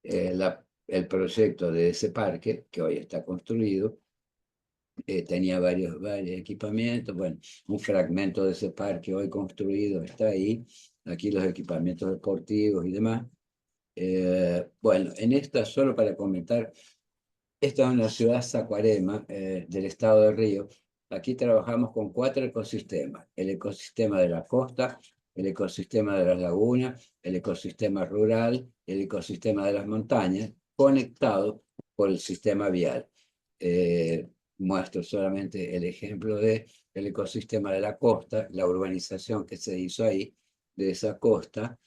El proyecto de ese parque, que hoy está construido, tenía varios equipamientos. Bueno, un fragmento de ese parque hoy construido está ahí. Aquí los equipamientos deportivos y demás. Bueno, en esta, solo para comentar, esta es una ciudad Saquarema del estado de Río. Aquí trabajamos con 4 ecosistemas: el ecosistema de la costa, el ecosistema de las lagunas, el ecosistema rural, el ecosistema de las montañas, conectados por el sistema vial. Muestro solamente el ejemplo del ecosistema de la costa, la urbanización que se hizo ahí, de esa costa.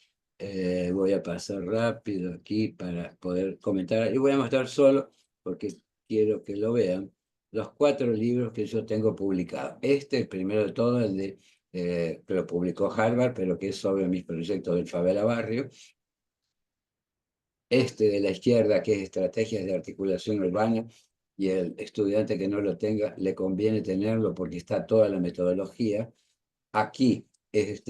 Voy a pasar rápido aquí para poder comentar, y voy a mostrar solo, porque quiero que lo vean, los 4 libros que yo tengo publicados. El primero de todo, el de, que lo publicó Harvard, pero que es sobre mis proyectos del Favela Barrio. De la izquierda, que es Estrategias de Articulación Urbana, y el estudiante que no lo tenga, le conviene tenerlo porque está toda la metodología. Aquí es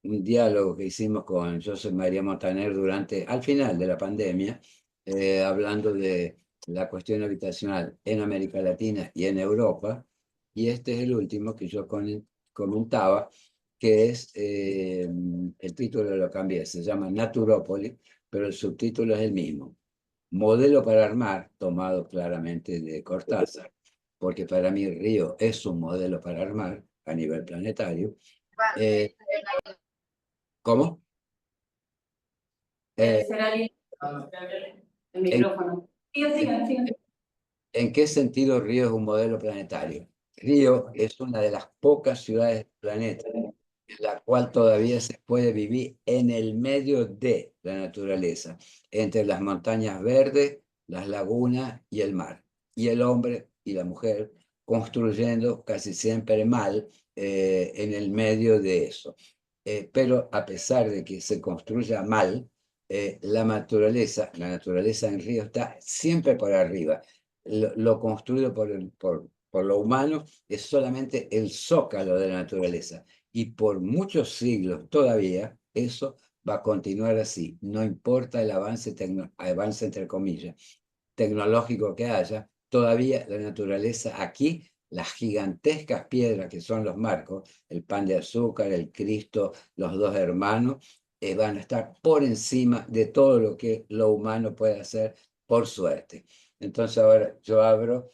un diálogo que hicimos con Josep María Montaner al final de la pandemia, hablando de la cuestión habitacional en América Latina y en Europa. Y este es el último que yo comentaba, que es, el título lo cambié, se llama Naturópolis, pero el subtítulo es el mismo: Modelo para armar, tomado claramente de Cortázar, porque para mí Río es un modelo para armar a nivel planetario. ¿Cómo? Será lindo el micrófono. Sigan. ¿En qué sentido Río es un modelo planetario? Río es una de las pocas ciudades del planeta en la cual todavía se puede vivir en el medio de la naturaleza, entre las montañas verdes, las lagunas y el mar. Y el hombre y la mujer construyendo casi siempre mal en el medio de eso. Pero a pesar de que se construya mal, la naturaleza en Río está siempre por arriba. Lo construido por lo humano es solamente el zócalo de la naturaleza. Y por muchos siglos todavía eso va a continuar así. No importa el avance entre comillas, tecnológico que haya, todavía la naturaleza aquí, las gigantescas piedras que son los marcos, el pan de azúcar, el Cristo, los 2 hermanos, van a estar por encima de todo lo que lo humano puede hacer, por suerte. Entonces ahora yo abro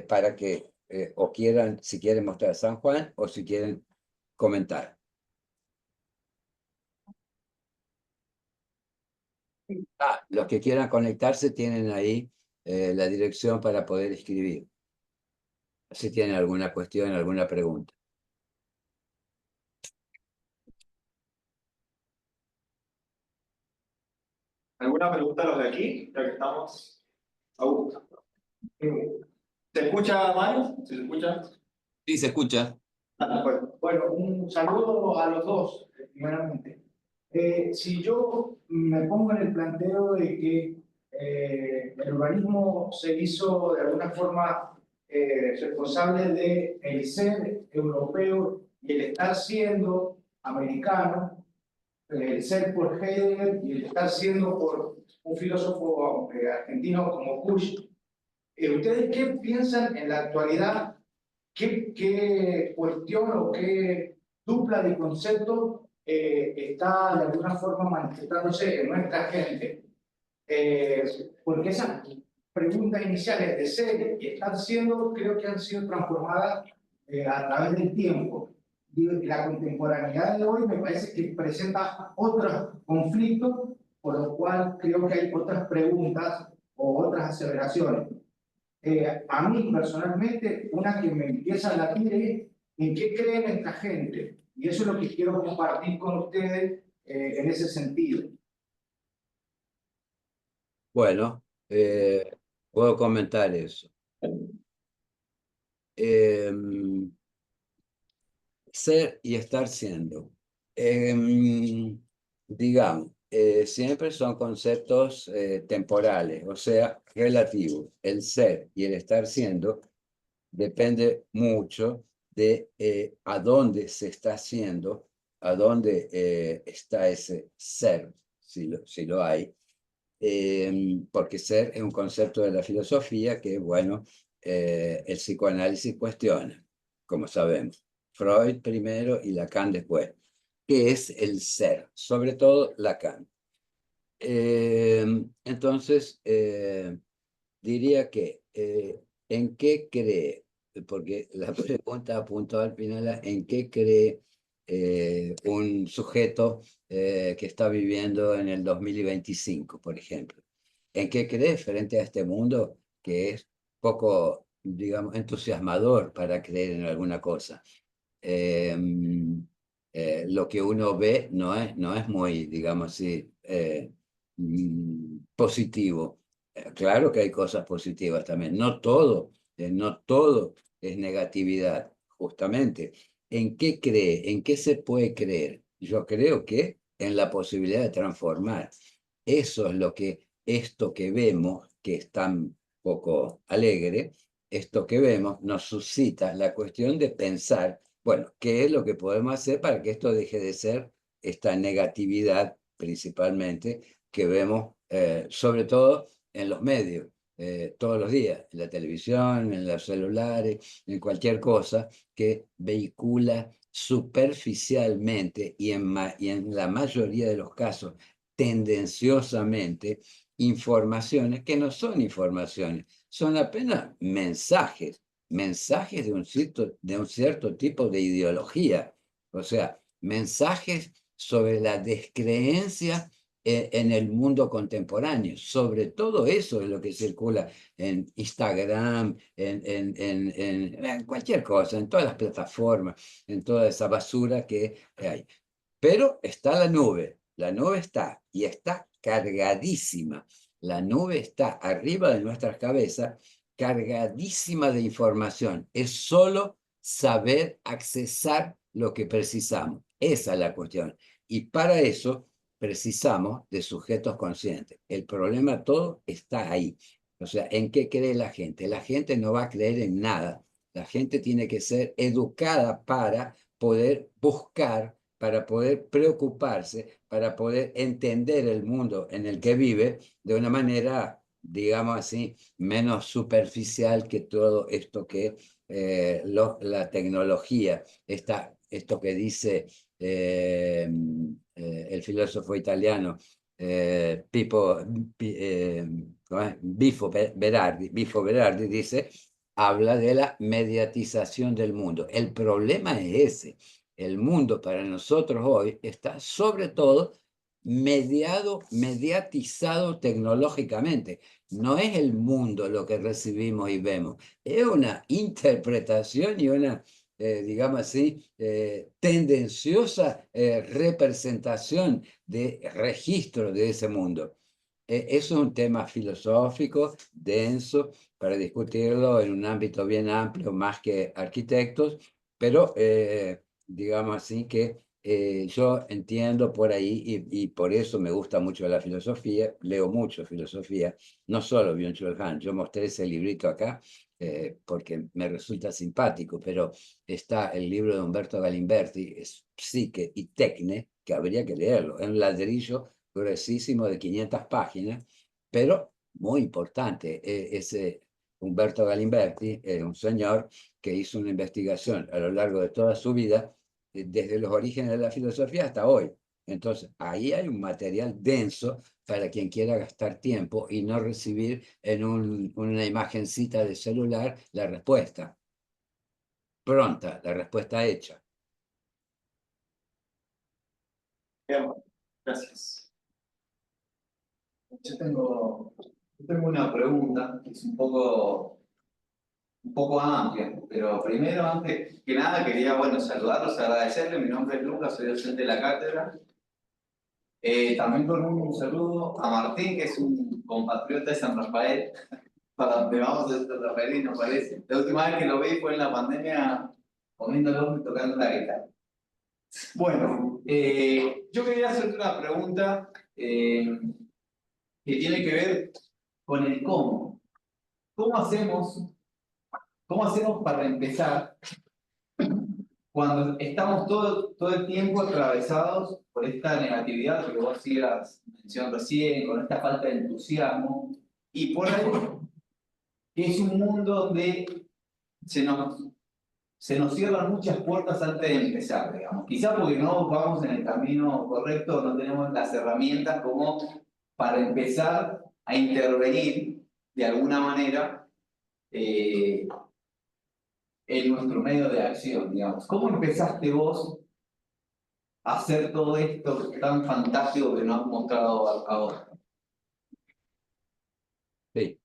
para que o quieran, si quieren mostrar San Juan o si quieren comentar. Los que quieran conectarse tienen ahí la dirección para poder escribir, si tienen alguna cuestión, alguna pregunta. ¿Alguna pregunta a los de aquí? Ya que estamos. ¿Se escucha, Mario? ¿Se escucha? Sí, se escucha. Bueno, un saludo a los dos, primeramente. Si yo me pongo en el planteo de que el urbanismo se hizo de alguna forma responsable de el ser europeo y el estar siendo americano, el ser por Heidegger y el estar siendo por un filósofo argentino como Kusch, ¿ustedes qué piensan en la actualidad? ¿Qué cuestión o qué dupla de concepto está de alguna forma manifestándose en nuestra gente? Porque esas preguntas iniciales de ser y estar siendo creo que han sido transformadas a través del tiempo. Y la contemporaneidad de hoy me parece que presenta otros conflictos, por lo cual creo que hay otras preguntas o otras aseveraciones. A mí personalmente, una que me empieza a latir es en qué cree nuestra gente. Y eso es lo que quiero compartir con ustedes en ese sentido. Bueno, puedo comentar eso. Ser y estar siendo. Digamos, siempre son conceptos temporales, o sea, relativos. El ser y el estar siendo depende mucho de a dónde se está haciendo, a dónde está ese ser, si lo hay. Porque ser es un concepto de la filosofía que, bueno, el psicoanálisis cuestiona, como sabemos. Freud primero y Lacan después. ¿Qué es el ser? Sobre todo Lacan. Entonces, diría que, ¿en qué cree? Porque la pregunta apuntó al final a ¿en qué cree un sujeto que está viviendo en el 2025, por ejemplo? ¿En qué cree frente a este mundo que es poco, digamos, entusiasmador para creer en alguna cosa? Lo que uno ve no es muy, digamos así, positivo. Claro que hay cosas positivas también. No todo es negatividad, justamente. ¿En qué cree? ¿En qué se puede creer? Yo creo que en la posibilidad de transformar. Eso es lo que esto que vemos, que es tan poco alegre, esto que vemos nos suscita la cuestión de pensar, bueno, ¿qué es lo que podemos hacer para que esto deje de ser esta negatividad principalmente que vemos sobre todo en los medios, todos los días, en la televisión, en los celulares, en cualquier cosa que vehicula superficialmente y en la mayoría de los casos tendenciosamente informaciones que no son informaciones, son apenas mensajes, mensajes de un cierto tipo de ideología, o sea, mensajes sobre la descreencia en el mundo contemporáneo. Sobre todo eso es lo que circula en Instagram, en cualquier cosa, en todas las plataformas, en toda esa basura que hay. Pero está la nube está y está cargadísima. La nube está arriba de nuestras cabezas, cargadísima de información. Es solo saber accesar lo que precisamos. Esa es la cuestión. Y para eso precisamos de sujetos conscientes. El problema todo está ahí. O sea, ¿en qué cree la gente? La gente no va a creer en nada. La gente tiene que ser educada para poder buscar, para poder preocuparse, para poder entender el mundo en el que vive de una manera, digamos así, menos superficial que todo esto que la tecnología, esto que dice el filósofo italiano Bifo Berardi dice, habla de la mediatización del mundo. El problema es ese. El mundo para nosotros hoy está sobre todo mediatizado tecnológicamente. No es el mundo lo que recibimos y vemos, es una interpretación y una, digamos así, tendenciosa representación de registro de ese mundo. Eso es un tema filosófico, denso, para discutirlo en un ámbito bien amplio, más que arquitectos, pero digamos así que yo entiendo por ahí y por eso me gusta mucho la filosofía, leo mucho filosofía, no solo Byung-Chul Han, yo mostré ese librito acá porque me resulta simpático, pero está el libro de Umberto Galimberti, es Psique y Tecne, que habría que leerlo, es un ladrillo gruesísimo de 500 páginas, pero muy importante. Ese Umberto Galimberti es un señor que hizo una investigación a lo largo de toda su vida, desde los orígenes de la filosofía hasta hoy. Entonces, ahí hay un material denso para quien quiera gastar tiempo y no recibir en una imagencita de celular la respuesta pronta, la respuesta hecha. Bien, gracias. Yo tengo una pregunta que es un poco amplia, pero primero, antes que nada, quería, bueno, saludarlos, agradecerles. Mi nombre es Lucas, soy docente de la cátedra. También con un saludo a Martín, que es un compatriota de San Rafael, para donde vamos de San Rafael y nos parece. La última vez que lo vi fue en la pandemia, comiendo y tocando la guitarra. Bueno, yo quería hacerte una pregunta que tiene que ver con el cómo. ¿Cómo hacemos para empezar cuando estamos todo el tiempo atravesados por esta negatividad que vos hacías mención recién, con esta falta de entusiasmo, y por ahí es un mundo donde se nos cierran muchas puertas antes de empezar, digamos. Quizá porque no vamos en el camino correcto, no tenemos las herramientas como para empezar a intervenir de alguna manera en nuestro medio de acción, digamos. ¿Cómo empezaste vos a hacer todo esto tan fantástico que nos has mostrado ahora? Sí.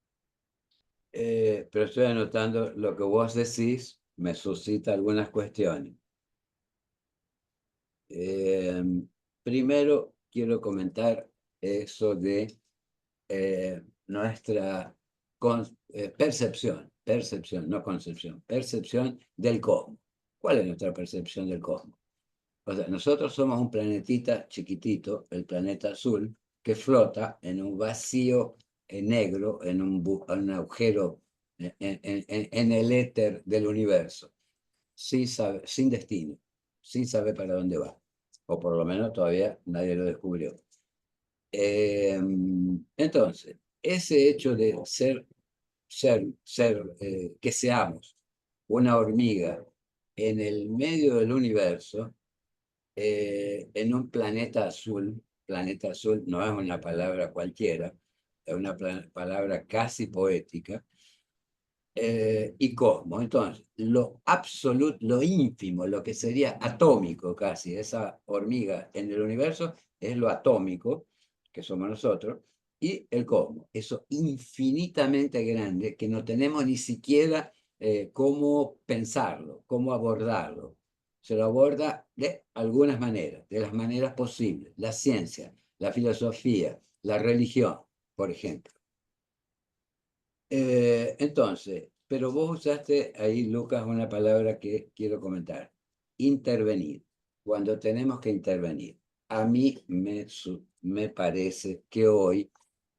Pero estoy anotando lo que vos decís, me suscita algunas cuestiones. Primero, quiero comentar eso de nuestra percepción, no concepción, percepción del cosmos. ¿Cuál es nuestra percepción del cosmos? O sea, nosotros somos un planetita chiquitito, el planeta azul, que flota en un vacío negro, en un agujero en el éter del universo, sin destino, sin saber para dónde va. O por lo menos todavía nadie lo descubrió. Entonces, ese hecho de que seamos una hormiga en el medio del universo, en un planeta azul no es una palabra cualquiera, es una palabra casi poética, y cosmos. Entonces, lo absoluto, lo ínfimo, lo que sería atómico casi, esa hormiga en el universo, es lo atómico, que somos nosotros, y el cosmos, eso infinitamente grande que no tenemos ni siquiera cómo pensarlo, cómo abordarlo. Se lo aborda de algunas maneras, de las maneras posibles, la ciencia, la filosofía, la religión, por ejemplo. Entonces, pero vos usaste ahí, Lucas, una palabra que quiero comentar. Intervenir. Cuando tenemos que intervenir. A mí me parece que hoy,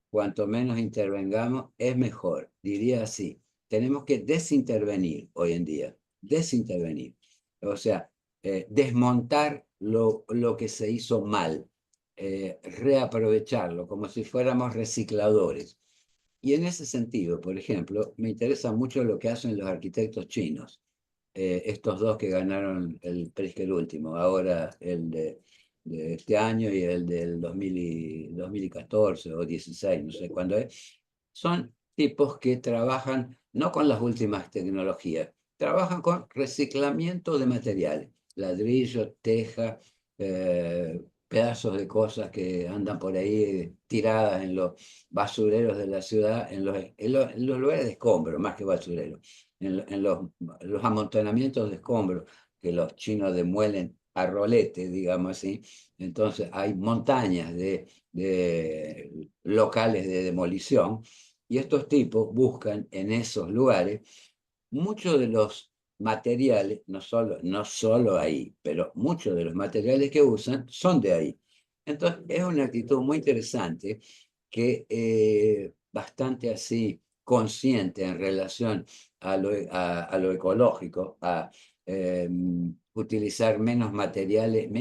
cuanto menos intervengamos, es mejor. Diría así. Tenemos que desintervenir hoy en día. Desintervenir. O sea, desmontar lo que se hizo mal. Reaprovecharlo como si fuéramos recicladores. Y en ese sentido, por ejemplo, me interesa mucho lo que hacen los arquitectos chinos. Estos dos que ganaron el Pritzker último, ahora el de este año y el del 2014 o 16, no sé cuándo es. Son tipos que trabajan no con las últimas tecnologías, trabajan con reciclamiento de materiales, ladrillo, teja, pedazos de cosas que andan por ahí tiradas en los basureros de la ciudad, en los lugares de escombros, más que basureros, en los amontonamientos de escombros que los chinos demuelen a rolete, digamos así. Entonces hay montañas de locales de demolición y estos tipos buscan en esos lugares muchos de los materiales, no solo ahí, pero muchos de los materiales que usan son de ahí. Entonces, es una actitud muy interesante que bastante así consciente en relación a lo ecológico, a utilizar menos materiales,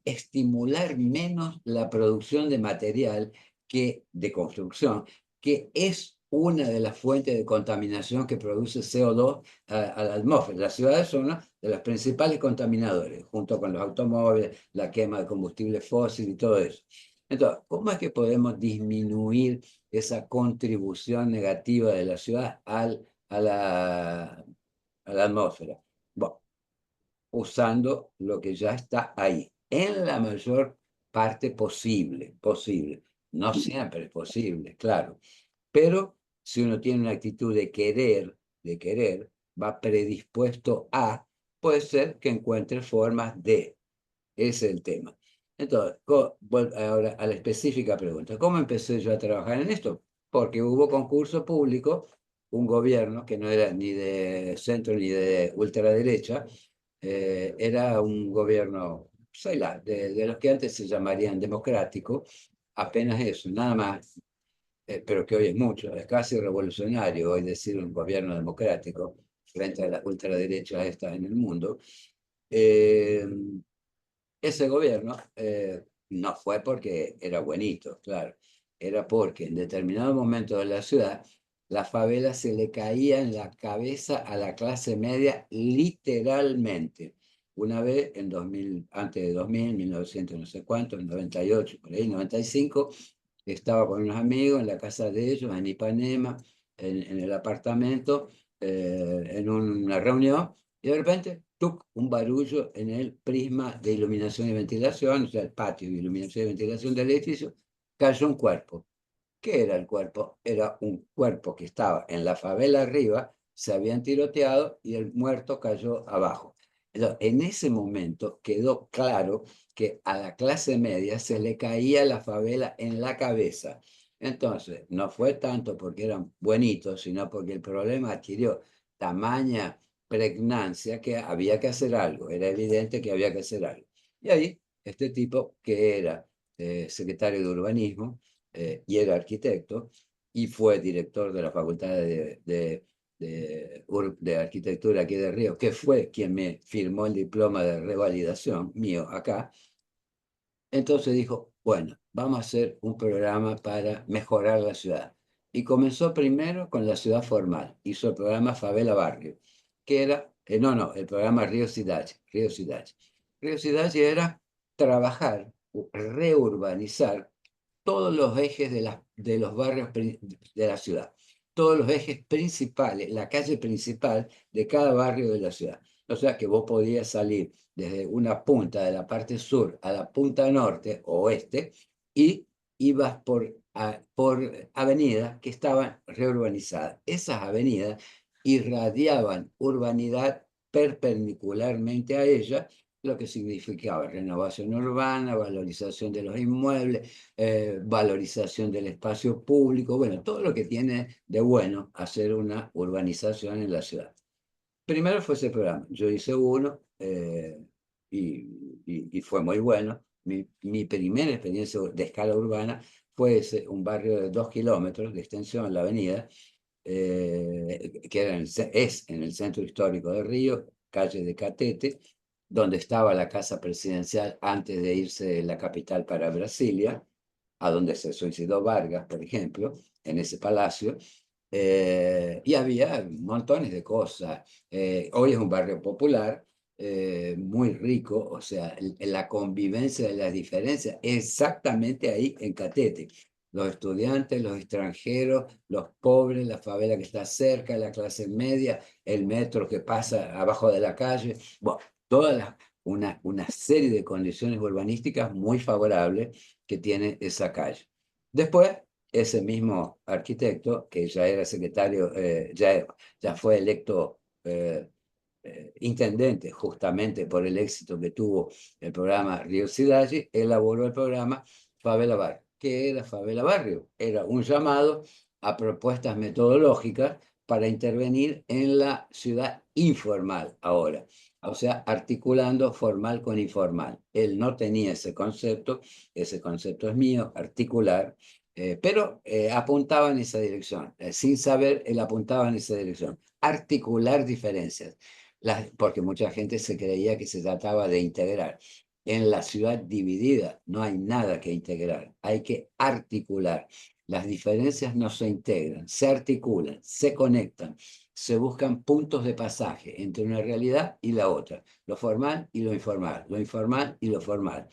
estimular menos la producción de material de construcción, que es una de las fuentes de contaminación que produce CO2 a la atmósfera. Las ciudades son una de las principales contaminadores, junto con los automóviles, la quema de combustible fósil y todo eso. Entonces, ¿cómo es que podemos disminuir esa contribución negativa de la ciudad a la atmósfera? Bueno, usando lo que ya está ahí, en la mayor parte posible. No siempre es posible, claro. Pero si uno tiene una actitud de querer, va predispuesto a, puede ser que encuentre formas de. Ese es el tema. Entonces, ahora a la específica pregunta, ¿cómo empecé yo a trabajar en esto? Porque hubo concurso público, un gobierno que no era ni de centro ni de ultraderecha, era un gobierno, de los que antes se llamarían democrático, apenas eso, nada más, pero que hoy es mucho, es casi revolucionario hoy decir un gobierno democrático frente a las ultraderechas estas en el mundo. Ese gobierno no fue porque era buenito, claro, era porque en determinado momento de la ciudad, la favela se le caía en la cabeza a la clase media literalmente. Una vez en 2000, antes de 2000, 1900 no sé cuánto, en 98, por ahí, 95, estaba con unos amigos en la casa de ellos, en Ipanema, en el apartamento, en una reunión, y de repente, ¡tuc!, un barullo en el prisma de iluminación y ventilación, o sea, el patio de iluminación y ventilación del edificio, cayó un cuerpo. ¿Qué era el cuerpo? Era un cuerpo que estaba en la favela arriba, se habían tiroteado y el muerto cayó abajo. Entonces, en ese momento quedó claro que a la clase media se le caía la favela en la cabeza. Entonces, no fue tanto porque eran buenitos, sino porque el problema adquirió tamaña pregnancia que había que hacer algo, era evidente que había que hacer algo. Y ahí, este tipo que era secretario de urbanismo, y era arquitecto, y fue director de la Facultad de Arquitectura aquí de Río, que fue quien me firmó el diploma de revalidación mío acá. Entonces dijo, bueno, vamos a hacer un programa para mejorar la ciudad. Y comenzó primero con la ciudad formal. Hizo el programa Favela Barrio, que era, no, el programa Río Ciudad. Río Ciudad. Río Ciudad era trabajar, reurbanizar todos los ejes de los barrios de la ciudad, todos los ejes principales, la calle principal de cada barrio de la ciudad. O sea que vos podías salir desde una punta de la parte sur a la punta norte o oeste y ibas por avenidas que estaban reurbanizadas. Esas avenidas irradiaban urbanidad perpendicularmente a ella, lo que significaba renovación urbana, valorización de los inmuebles, valorización del espacio público, bueno, todo lo que tiene de bueno hacer una urbanización en la ciudad. Primero fue ese programa, yo hice uno y fue muy bueno. Mi primera experiencia de escala urbana fue un barrio de 2 kilómetros de extensión, la avenida, que era es en el centro histórico de Río, calle de Catete, donde estaba la casa presidencial antes de irse de la capital para Brasilia, a donde se suicidó Vargas, por ejemplo, en ese palacio. Y había montones de cosas. Hoy es un barrio popular, muy rico, o sea, la convivencia de las diferencias, exactamente ahí en Catete. Los estudiantes, los extranjeros, los pobres, la favela que está cerca, la clase media, el metro que pasa abajo de la calle, bueno, una serie de condiciones urbanísticas muy favorables que tiene esa calle. Después, ese mismo arquitecto, que ya era secretario, ya fue electo intendente justamente por el éxito que tuvo el programa Río Ciudad, elaboró el programa Favela Barrio. ¿Qué era Favela Barrio? Era un llamado a propuestas metodológicas para intervenir en la ciudad informal ahora, o sea, articulando formal con informal. Él no tenía ese concepto es mío, articular, pero apuntaba en esa dirección. Sin saber, él apuntaba en esa dirección. Articular diferencias, porque mucha gente se creía que se trataba de integrar. En la ciudad dividida no hay nada que integrar, hay que articular. Las diferencias no se integran, se articulan, se conectan, se buscan puntos de pasaje entre una realidad y la otra, lo formal y lo informal y lo formal.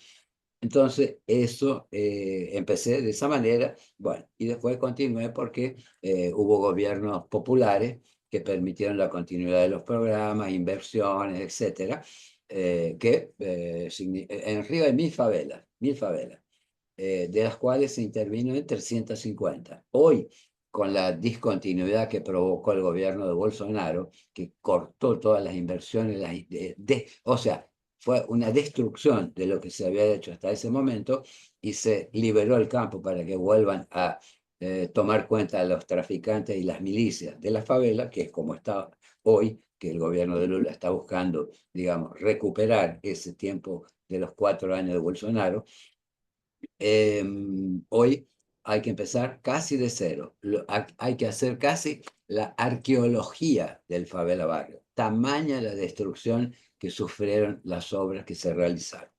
Entonces, eso empecé de esa manera, bueno, y después continué porque hubo gobiernos populares que permitieron la continuidad de los programas, inversiones, etcétera, en Río hay 1000 favelas, de las cuales se intervino en 350. Hoy, con la discontinuidad que provocó el gobierno de Bolsonaro, que cortó todas las inversiones, o sea, fue una destrucción de lo que se había hecho hasta ese momento y se liberó el campo para que vuelvan a tomar cuenta de los traficantes y las milicias de la favela, que es como está hoy, que el gobierno de Lula está buscando, digamos, recuperar ese tiempo de los 4 años de Bolsonaro. Hoy hay que empezar casi de cero. Hay que hacer casi la arqueología del favela barrio. Tamaña la destrucción que sufrieron las obras que se realizaron.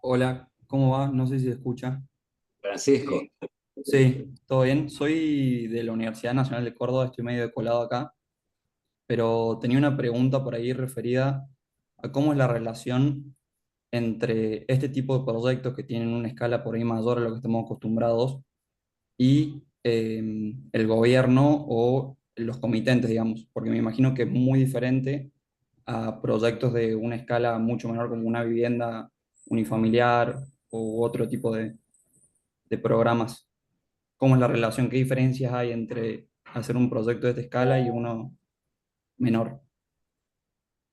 Hola, ¿cómo va? No sé si se escucha. Francisco, Sí, todo bien. Soy de la Universidad Nacional de Córdoba, estoy medio de colado acá, pero tenía una pregunta por ahí referida a cómo es la relación entre este tipo de proyectos que tienen una escala por ahí mayor a lo que estamos acostumbrados y el gobierno o los comitentes, digamos, porque me imagino que es muy diferente a proyectos de una escala mucho menor como una vivienda unifamiliar u otro tipo de programas. ¿Cómo es la relación? ¿Qué diferencias hay entre hacer un proyecto de esta escala y uno menor?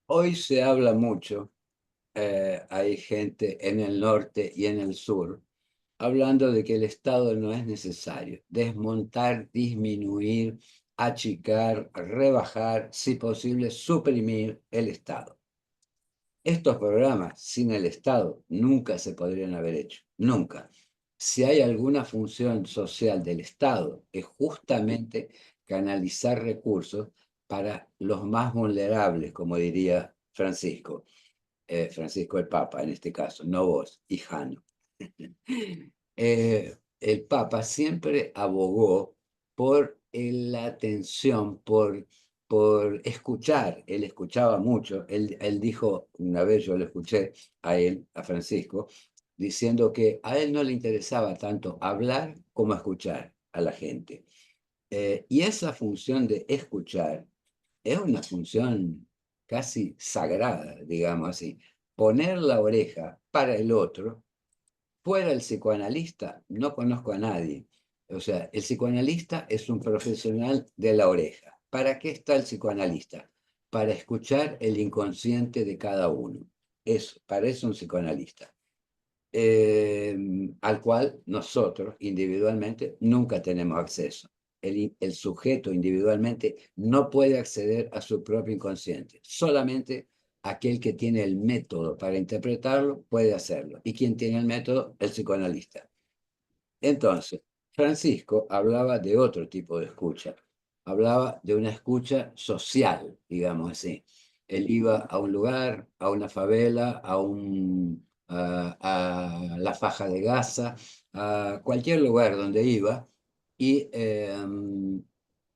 Hoy se habla mucho, hay gente en el norte y en el sur, hablando de que el Estado no es necesario. Desmontar, disminuir, achicar, rebajar, si posible, suprimir el Estado. Estos programas sin el Estado nunca se podrían haber hecho, nunca. Si hay alguna función social del Estado, es justamente canalizar recursos para los más vulnerables, como diría Francisco, Francisco el Papa en este caso, no vos, hijano. El Papa siempre abogó por la atención, por escuchar. Él escuchaba mucho. Él dijo, una vez yo lo escuché a él, a Francisco, diciendo que a él no le interesaba tanto hablar como escuchar a la gente. Y esa función de escuchar es una función casi sagrada, digamos así. Poner la oreja para el otro. Fuera el psicoanalista, no conozco a nadie. O sea, el psicoanalista es un profesional de la oreja. ¿Para qué está el psicoanalista? Para escuchar el inconsciente de cada uno. Para eso un psicoanalista. Al cual nosotros individualmente nunca tenemos acceso. El sujeto individualmente no puede acceder a su propio inconsciente. Solamente aquel que tiene el método para interpretarlo puede hacerlo. ¿Y quién tiene el método? El psicoanalista. Entonces, Francisco hablaba de otro tipo de escucha. Hablaba de una escucha social, digamos así. Él iba a un lugar, a una favela, a la faja de Gaza, a cualquier lugar donde iba y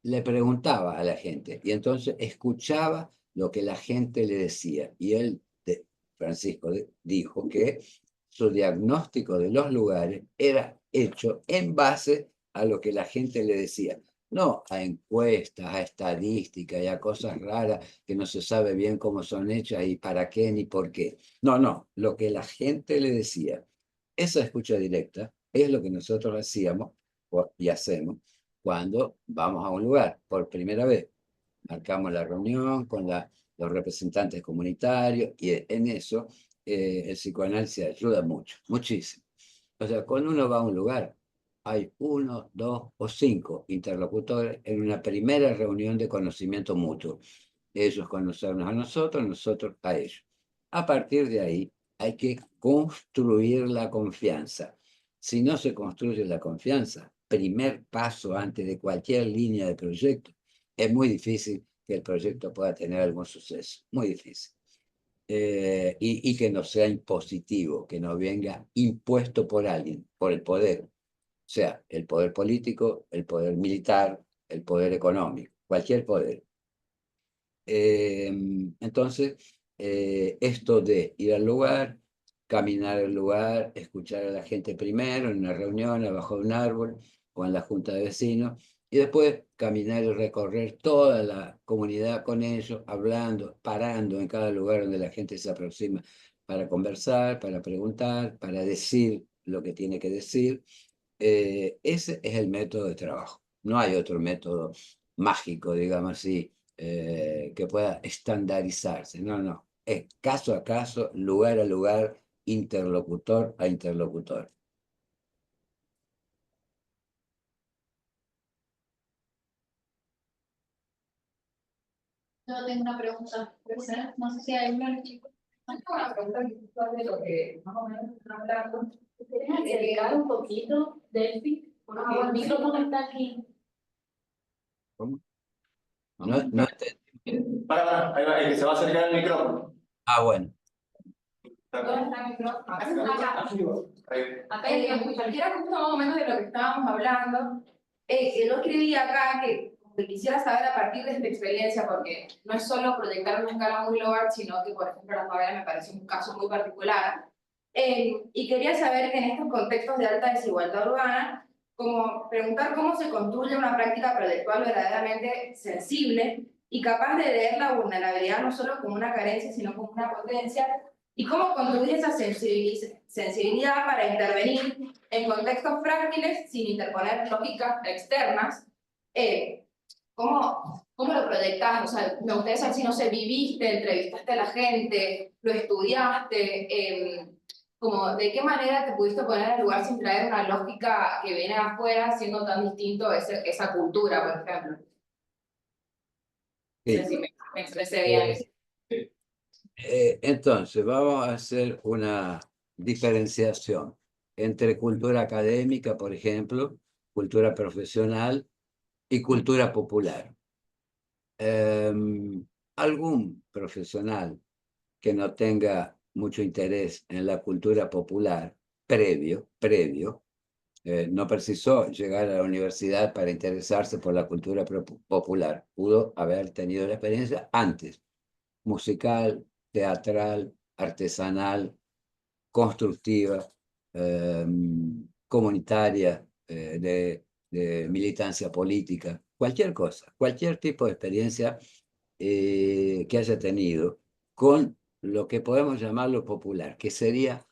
le preguntaba a la gente. Y entonces escuchaba lo que la gente le decía. Y Francisco, dijo que su diagnóstico de los lugares era hecho en base a lo que la gente le decía, no a encuestas, a estadísticas y a cosas raras que no se sabe bien cómo son hechas y para qué ni por qué. No, no, lo que la gente le decía. Esa escucha directa es lo que nosotros hacíamos y hacemos cuando vamos a un lugar por primera vez. Marcamos la reunión con los representantes comunitarios y en eso el psicoanálisis ayuda mucho, muchísimo. O sea, cuando uno va a un lugar, hay 1, 2 o 5 interlocutores en una primera reunión de conocimiento mutuo. Ellos conocernos a nosotros, nosotros a ellos. A partir de ahí hay que construir la confianza. Si no se construye la confianza, primer paso antes de cualquier línea de proyecto, es muy difícil que el proyecto pueda tener algún suceso. Muy difícil. Y que no sea impositivo, que no venga impuesto por alguien, por el poder. O sea, el poder político, el poder militar, el poder económico, cualquier poder. Entonces, esto de ir al lugar, caminar al lugar, escuchar a la gente primero en una reunión, abajo de un árbol o en la junta de vecinos, y después caminar y recorrer toda la comunidad con ellos, hablando, parando en cada lugar donde la gente se aproxima para conversar, para preguntar, para decir lo que tiene que decir. Ese es el método de trabajo. No hay otro método mágico, digamos así, que pueda estandarizarse. No, no. Es caso a caso, lugar a lugar, interlocutor a interlocutor. Yo tengo una pregunta, no sé si hay uno de los chicos. Tengo una pregunta de lo que más o menos están hablando. ¿Quieres acercar un poquito, Delphi? Porque el micrófono está aquí. ¿Cómo? No entendí. Ahí va, el que se va a acercar al micrófono. Ah, bueno. ¿Dónde está el micrófono? Acá. Ahí. Acá hay que escuchar. Quiero escuchar más o menos de lo que estábamos hablando. Yo escribí acá que que quisiera saber a partir de esta experiencia, porque no es solo proyectar una escala muy global, sino que, por ejemplo, la favela me parece un caso muy particular. Y quería saber que en estos contextos de alta desigualdad urbana, como preguntar cómo se construye una práctica proyectual verdaderamente sensible y capaz de leer la vulnerabilidad no solo como una carencia, sino como una potencia, y cómo construir esa sensibilidad para intervenir en contextos frágiles sin interponer lógicas externas. ¿Cómo lo proyectas? O sea, me gustaría saber si, no sé, viviste, entrevistaste a la gente, lo estudiaste, como de qué manera te pudiste poner en lugar sin traer una lógica que viene afuera, siendo tan distinto esa cultura, por ejemplo. No sé Sí. si me expresé bien. Entonces, vamos a hacer una diferenciación entre cultura académica, por ejemplo, cultura profesional y cultura popular. Algún profesional que no tenga mucho interés en la cultura popular previo, no precisó llegar a la universidad para interesarse por la cultura popular. Pudo haber tenido la experiencia antes, musical, teatral, artesanal, constructiva, comunitaria, de militancia política, cualquier cosa, cualquier tipo de experiencia que haya tenido con lo que podemos llamarlo popular, que sería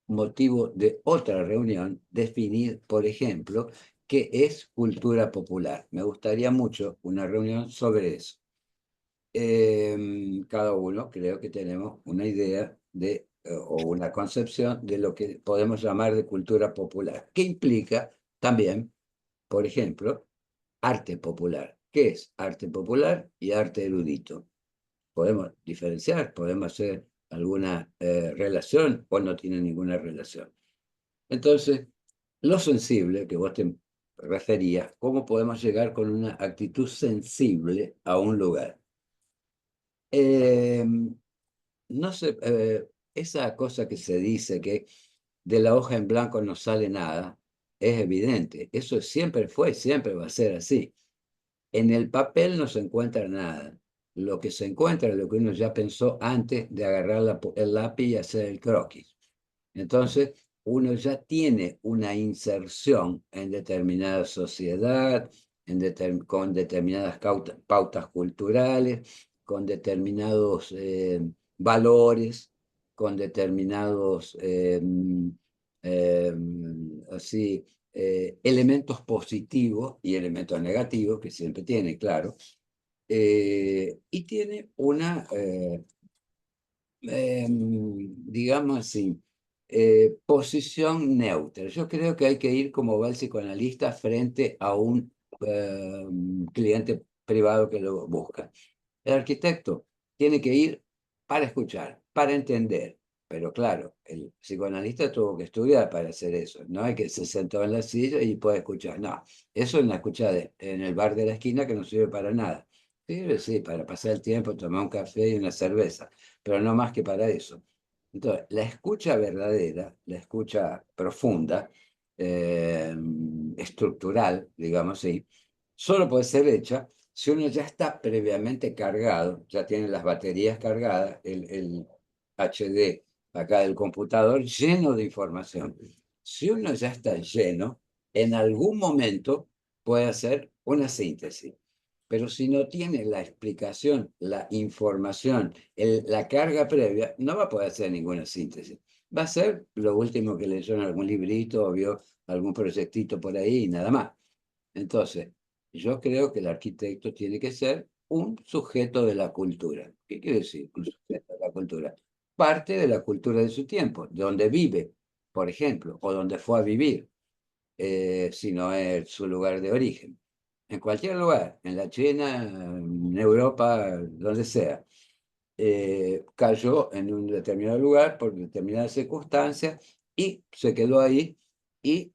motivo de otra reunión definir, por ejemplo, qué es cultura popular. Me gustaría mucho una reunión sobre eso. Cada uno creo que tenemos una idea de, o una concepción de lo que podemos llamar de cultura popular, que implica también, por ejemplo, arte popular. ¿Qué es arte popular y arte erudito? Podemos diferenciar, podemos hacer alguna relación o no tiene ninguna relación. Entonces, lo sensible que vos te referías, ¿cómo podemos llegar con una actitud sensible a un lugar? No sé, esa cosa que se dice que de la hoja en blanco no sale nada, es evidente. Eso siempre fue, siempre va a ser así. En el papel no se encuentra nada. Lo que se encuentra es lo que uno ya pensó antes de agarrar el lápiz y hacer el croquis. Entonces, uno ya tiene una inserción en determinada sociedad, con determinadas pautas culturales, con determinados valores, con determinados así, elementos positivos y elementos negativos, que siempre tiene, claro, y tiene una, digamos así, posición neutra. Yo creo que hay que ir como va el psicoanalista frente a un cliente privado que lo busca. El arquitecto tiene que ir para escuchar, para entender. Pero claro, el psicoanalista tuvo que estudiar para hacer eso. No hay que se sentó en la silla y puede escuchar. No, eso es una escucha en el bar de la esquina que no sirve para nada. Sirve, sí, para pasar el tiempo, tomar un café y una cerveza, pero no más que para eso. Entonces, la escucha verdadera, la escucha profunda, estructural, digamos así, solo puede ser hecha si uno ya está previamente cargado, ya tiene las baterías cargadas, el HD acá del computador lleno de información. Si uno ya está lleno, en algún momento puede hacer una síntesis. Pero si no tiene la explicación, la información, la carga previa, no va a poder hacer ninguna síntesis. Va a ser lo último que leyó en algún librito o vio algún proyectito por ahí y nada más. Entonces, yo creo que el arquitecto tiene que ser un sujeto de la cultura. ¿Qué quiere decir un sujeto de la cultura? Parte de la cultura de su tiempo, donde vive, por ejemplo, o donde fue a vivir, si no es su lugar de origen. En cualquier lugar, en la China, en Europa, donde sea, cayó en un determinado lugar por determinadas circunstancias y se quedó ahí y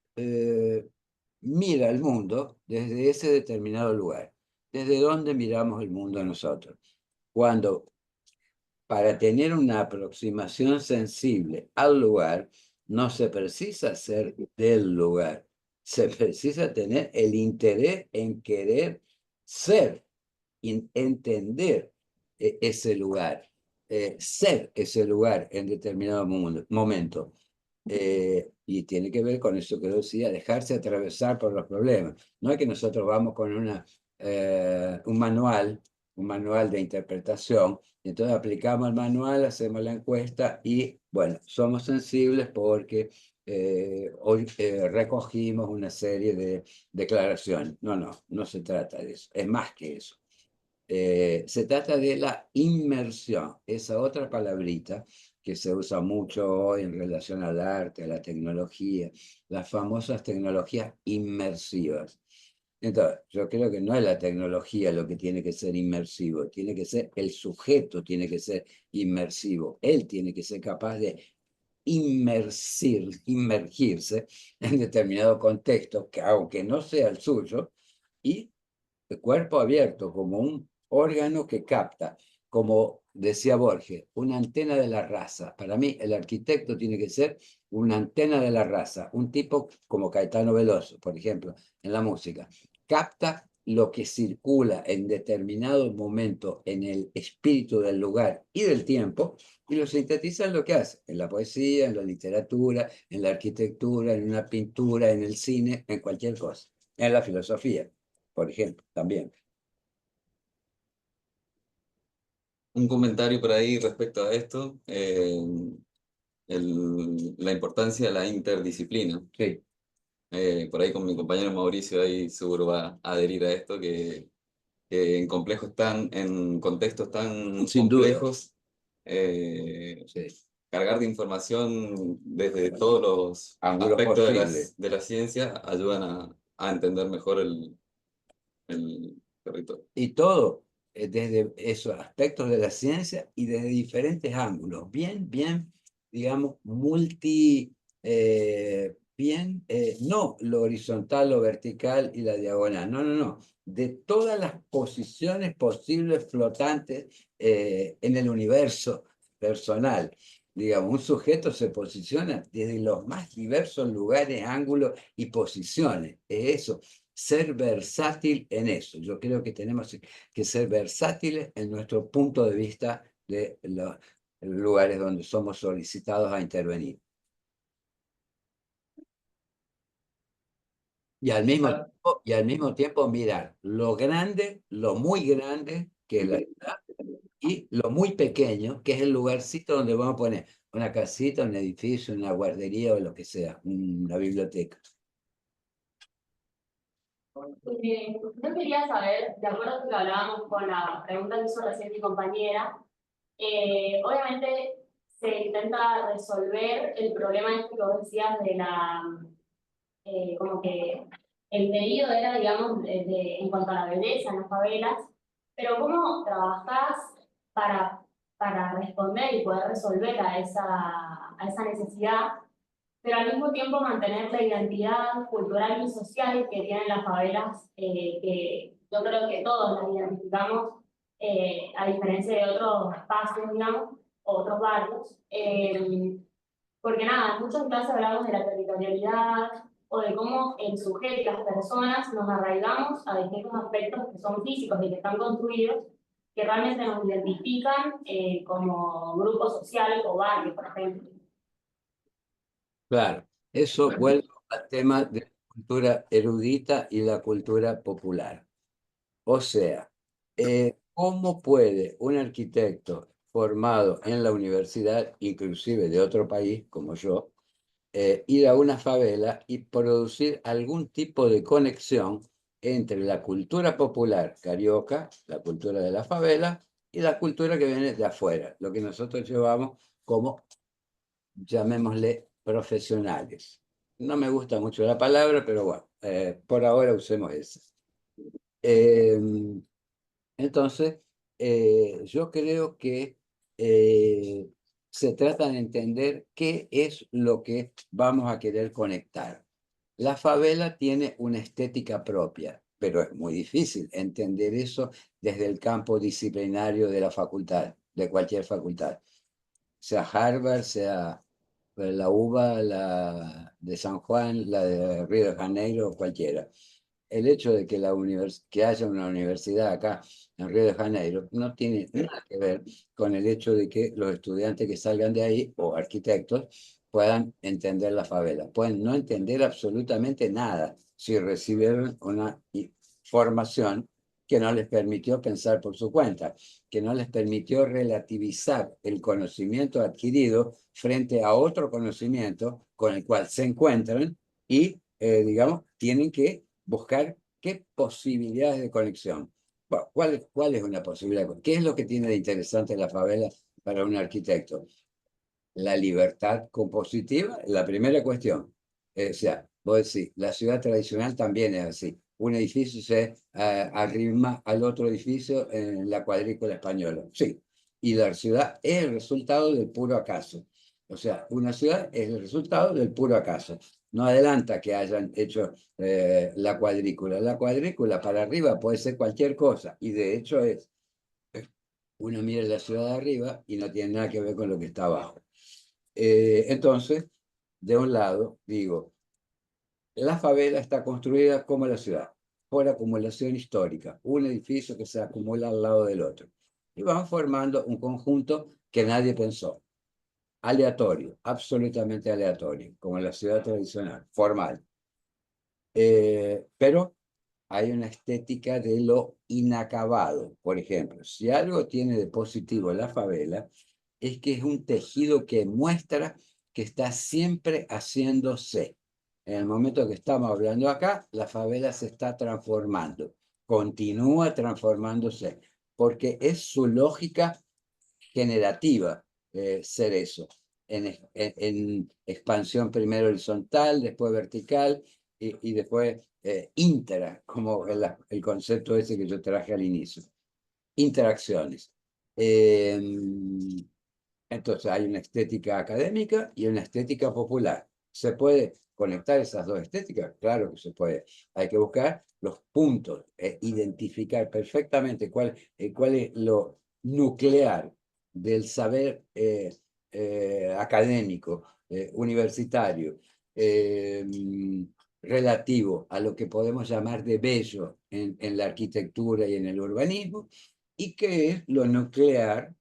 mira el mundo desde ese determinado lugar. ¿Desde dónde miramos el mundo nosotros? Cuando para tener una aproximación sensible al lugar, no se precisa ser del lugar, se precisa tener el interés en querer ser, entender ese lugar, ser ese lugar en determinado momento. Y tiene que ver con eso que yo decía, dejarse atravesar por los problemas. No es que nosotros vamos con un manual de interpretación, y entonces aplicamos el manual, hacemos la encuesta y, bueno, somos sensibles porque hoy recogimos una serie de declaraciones. No se trata de eso, es más que eso. Se trata de la inmersión, esa otra palabrita que se usa mucho hoy en relación al arte, a la tecnología, las famosas tecnologías inmersivas. Entonces, yo creo que no es la tecnología lo que tiene que ser inmersivo, tiene que ser el sujeto, tiene que ser inmersivo, él tiene que ser capaz de inmergirse en determinado contexto, que aunque no sea el suyo, y el cuerpo abierto como un órgano que capta, como decía Borges, una antena de la raza. Para mí, el arquitecto tiene que ser una antena de la raza, un tipo como Caetano Veloso, por ejemplo, en la música. Capta lo que circula en determinado momento en el espíritu del lugar y del tiempo, y lo sintetiza en lo que hace, en la poesía, en la literatura, en la arquitectura, en una pintura, en el cine, en cualquier cosa, en la filosofía, por ejemplo, también. Un comentario por ahí respecto a esto, la importancia de la interdisciplina. Sí, Por ahí con mi compañero Mauricio ahí seguro va a adherir a esto, que en contextos tan sin duda. complejos, Sí. cargar de información desde todos los Ángulos aspectos posibles. de la ciencia ayudan a entender mejor el territorio. Y todo desde esos aspectos de la ciencia y desde diferentes ángulos, bien, digamos, no lo horizontal, lo vertical y la diagonal, no, de todas las posiciones posibles flotantes en el universo personal. Digamos, un sujeto se posiciona desde los más diversos lugares, ángulos y posiciones. Es eso, ser versátil en eso. Yo creo que tenemos que ser versátiles en nuestro punto de vista de los lugares donde somos solicitados a intervenir. Y al mismo tiempo mirar lo grande, lo muy grande, que es la ciudad, y lo muy pequeño, que es el lugarcito donde vamos a poner una casita, un edificio, una guardería o lo que sea, una biblioteca. Yo quería saber, de acuerdo a lo que hablábamos con la pregunta que hizo recién mi compañera, obviamente se intenta resolver el problema este que vos decías de como que el pedido era, digamos, en cuanto a la belleza en las favelas, pero ¿cómo trabajás para responder y poder resolver a esa necesidad, pero al mismo tiempo mantener la identidad cultural y social que tienen las favelas, que yo creo que todos las identificamos, a diferencia de otros espacios, digamos, otros barrios? Porque nada, en muchos casos hablamos de la territorialidad o de cómo el sujeto y las personas nos arraigamos a distintos aspectos que son físicos y que están construidos, que realmente nos identifican como grupo social o barrio, por ejemplo. Claro, eso vuelve al tema de la cultura erudita y la cultura popular. O sea, ¿cómo puede un arquitecto formado en la universidad, inclusive de otro país como yo, ir a una favela y producir algún tipo de conexión entre la cultura popular carioca, la cultura de la favela, y la cultura que viene de afuera, lo que nosotros llevamos como, llamémosle, profesionales? No me gusta mucho la palabra, pero bueno, por ahora usemos esa. Entonces, yo creo que se trata de entender qué es lo que vamos a querer conectar. La favela tiene una estética propia, pero es muy difícil entender eso desde el campo disciplinario de la facultad, de cualquier facultad, sea Harvard, sea la UBA, la de San Juan, la de Río de Janeiro, cualquiera. el hecho de que, que haya una universidad acá en Río de Janeiro no tiene nada que ver con el hecho de que los estudiantes que salgan de ahí, o arquitectos, puedan entender la favela. Pueden no entender absolutamente nada si recibieron una formación que no les permitió pensar por su cuenta, que no les permitió relativizar el conocimiento adquirido frente a otro conocimiento con el cual se encuentran y, digamos, tienen que buscar qué posibilidades de conexión. Bueno, ¿cuál es una posibilidad? ¿Qué es lo que tiene de interesante la favela para un arquitecto? La libertad compositiva, la primera cuestión. O sea, vos decís, la ciudad tradicional también es así. Un edificio se arrima al otro edificio en la cuadrícula española. Sí. Y la ciudad es el resultado del puro acaso. O sea, una ciudad es el resultado del puro acaso. No adelanta que hayan hecho la cuadrícula. La cuadrícula para arriba puede ser cualquier cosa. Y de hecho es. Uno mira la ciudad de arriba y no tiene nada que ver con lo que está abajo. Entonces, de un lado, digo, la favela está construida como la ciudad, por acumulación histórica, un edificio que se acumula al lado del otro. Y van formando un conjunto que nadie pensó, aleatorio, absolutamente aleatorio, como la ciudad tradicional, formal. Pero hay una estética de lo inacabado. Por ejemplo, si algo tiene de positivo la favela, es que es un tejido que muestra que está siempre haciéndose. En el momento que estamos hablando acá, la favela se está transformando, continúa transformándose, porque es su lógica generativa ser eso. En expansión primero horizontal, después vertical y después íntegra, como el concepto ese que yo traje al inicio. Interacciones. Entonces hay una estética académica y una estética popular. ¿Se puede conectar esas dos estéticas? Claro que se puede. Hay que buscar los puntos, identificar perfectamente cuál es lo nuclear del saber académico, universitario, relativo a lo que podemos llamar de bello en la arquitectura y en el urbanismo, y qué es lo nuclear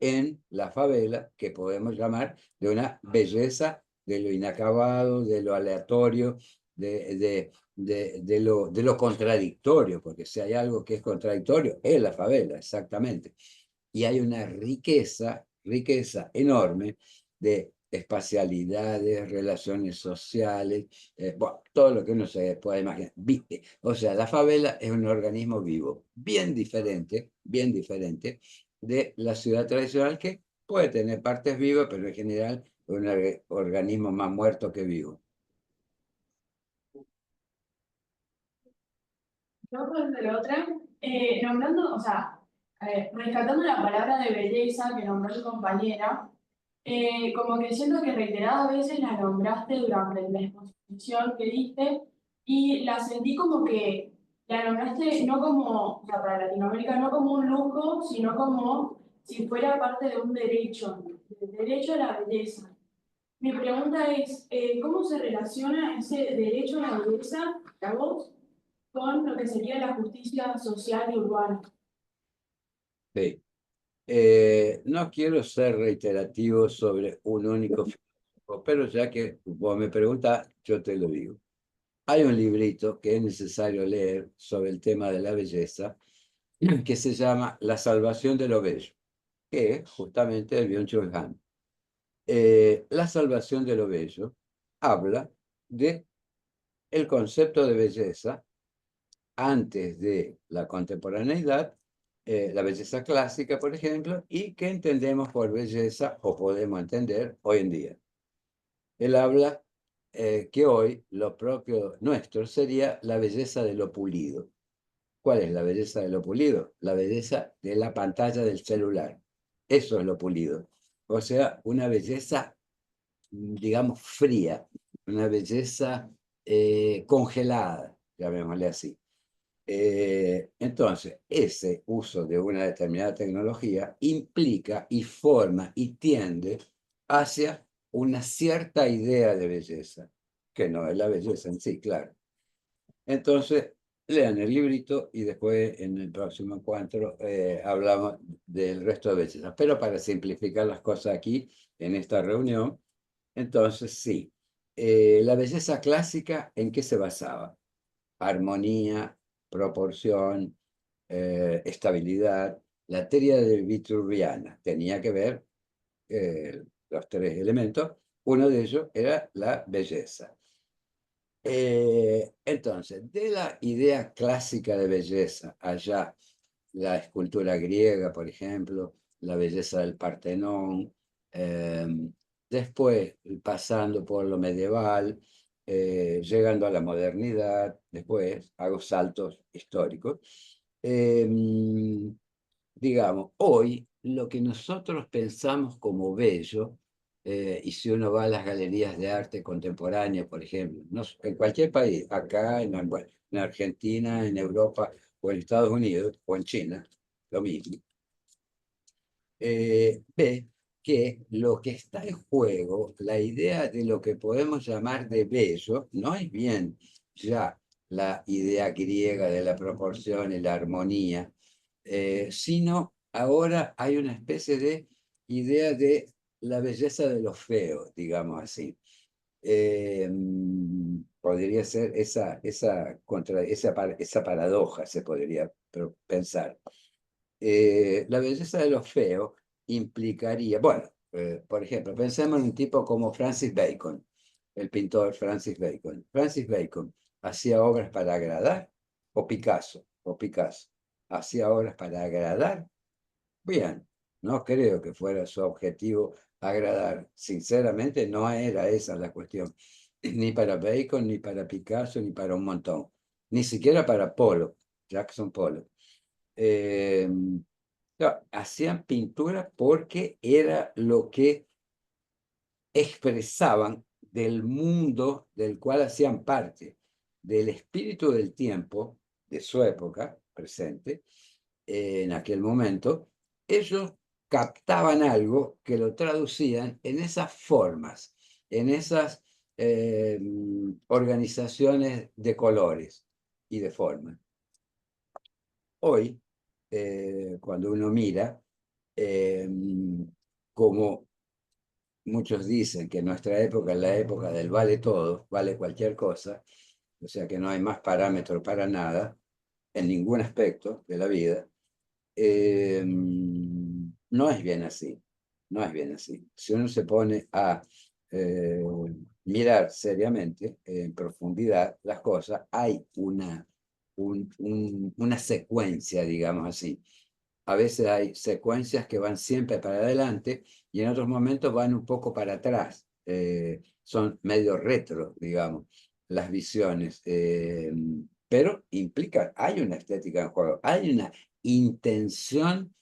en la favela, que podemos llamar de una belleza de lo inacabado, de lo aleatorio, de lo contradictorio, porque si hay algo que es contradictorio, es la favela, exactamente. Y hay una riqueza enorme de espacialidades, relaciones sociales, bueno, todo lo que uno se pueda imaginar. O sea, la favela es un organismo vivo, bien diferente de la ciudad tradicional, que puede tener partes vivas, pero en general es un organismo más muerto que vivo. Yo por la otra, nombrando, o sea, rescatando la palabra de belleza que nombró tu compañera, como que siento que reiteradas veces la nombraste durante la exposición que diste y la sentí como que la nombraste no como, o sea, para Latinoamérica, no como un lujo, sino como si fuera parte de un derecho, el derecho a la belleza. Mi pregunta es, ¿cómo se relaciona ese derecho a la belleza, a vos, con lo que sería la justicia social y urbana? Sí. No quiero ser reiterativo sobre un único filósofo, pero ya que vos me preguntás, yo te lo digo. Hay un librito que es necesario leer sobre el tema de la belleza, que se llama La salvación de lo bello, que es justamente de Byung-Chul Han. La salvación de lo bello habla de el concepto de belleza antes de la contemporaneidad, la belleza clásica, por ejemplo, y qué entendemos por belleza o podemos entender hoy en día. Él habla que hoy lo propio nuestro sería la belleza de lo pulido. ¿Cuál es la belleza de lo pulido? La belleza de la pantalla del celular. Eso es lo pulido. O sea, una belleza, digamos, fría, una belleza congelada, llamémosle así. Entonces, ese uso de una determinada tecnología implica y forma y tiende hacia una cierta idea de belleza, que no es la belleza en sí, claro. Entonces, lean el librito y después en el próximo encuentro hablamos del resto de bellezas. Pero para simplificar las cosas aquí, en esta reunión, entonces sí, la belleza clásica, ¿en qué se basaba? Armonía, proporción, estabilidad. La tríade vitruviana tenía que ver los tres elementos. Uno de ellos era la belleza. Entonces, de la idea clásica de belleza, allá la escultura griega, por ejemplo, la belleza del Partenón, después pasando por lo medieval, llegando a la modernidad, después hago saltos históricos. Digamos, hoy lo que nosotros pensamos como bello, y si uno va a las galerías de arte contemporáneo, por ejemplo, en cualquier país, acá, bueno, en Argentina, en Europa, o en Estados Unidos, o en China, lo mismo, ve que lo que está en juego, la idea de lo que podemos llamar de bello, no es bien ya la idea griega de la proporción y la armonía, sino ahora hay una especie de idea de la belleza de lo feo, digamos así. Podría ser esa paradoja, se podría pensar. La belleza de lo feo implicaría, bueno, por ejemplo, pensemos en un tipo como Francis Bacon, el pintor Francis Bacon. Francis Bacon hacía obras para agradar, o Picasso, hacía obras para agradar. Bien, no creo que fuera su objetivo agradar. Sinceramente, no era esa la cuestión. Ni para Bacon, ni para Picasso, ni para un montón. Ni siquiera para Pollock, Jackson Pollock. Hacían pintura porque era lo que expresaban del mundo del cual hacían parte, del espíritu del tiempo de su época presente, en aquel momento. Ellos captaban algo que lo traducían en esas formas, en esas organizaciones de colores y de formas. Hoy, cuando uno mira, como muchos dicen que nuestra época es la época del vale todo, vale cualquier cosa, o sea que no hay más parámetro para nada, en ningún aspecto de la vida, no es bien así, no es bien así. Si uno se pone a mirar seriamente, en profundidad, las cosas, hay una secuencia, digamos así. A veces hay secuencias que van siempre para adelante y en otros momentos van un poco para atrás. Son medio retro, digamos, las visiones. Pero implica, hay una estética en juego, hay una intención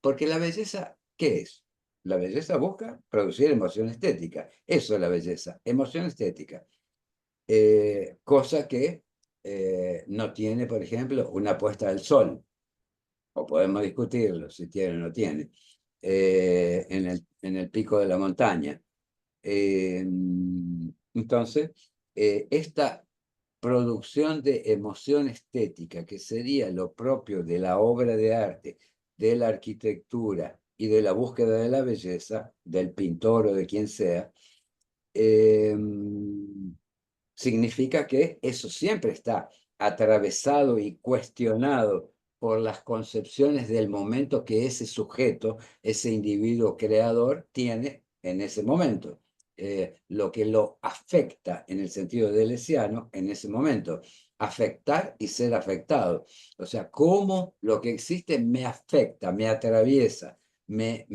porque la belleza, ¿qué es? La belleza busca producir emoción estética. Eso es la belleza, emoción estética. Cosa que no tiene, por ejemplo, una puesta del sol. O podemos discutirlo si tiene o no tiene, en el pico de la montaña. Entonces, esta producción de emoción estética, que sería lo propio de la obra de arte, de la arquitectura y de la búsqueda de la belleza, del pintor o de quien sea, significa que eso siempre está atravesado y cuestionado por las concepciones del momento que ese sujeto, ese individuo creador, tiene en ese momento. Lo que lo afecta en el sentido deleuziano en ese momento. Afectar y ser afectado. O sea, cómo lo que existe me afecta, me atraviesa, me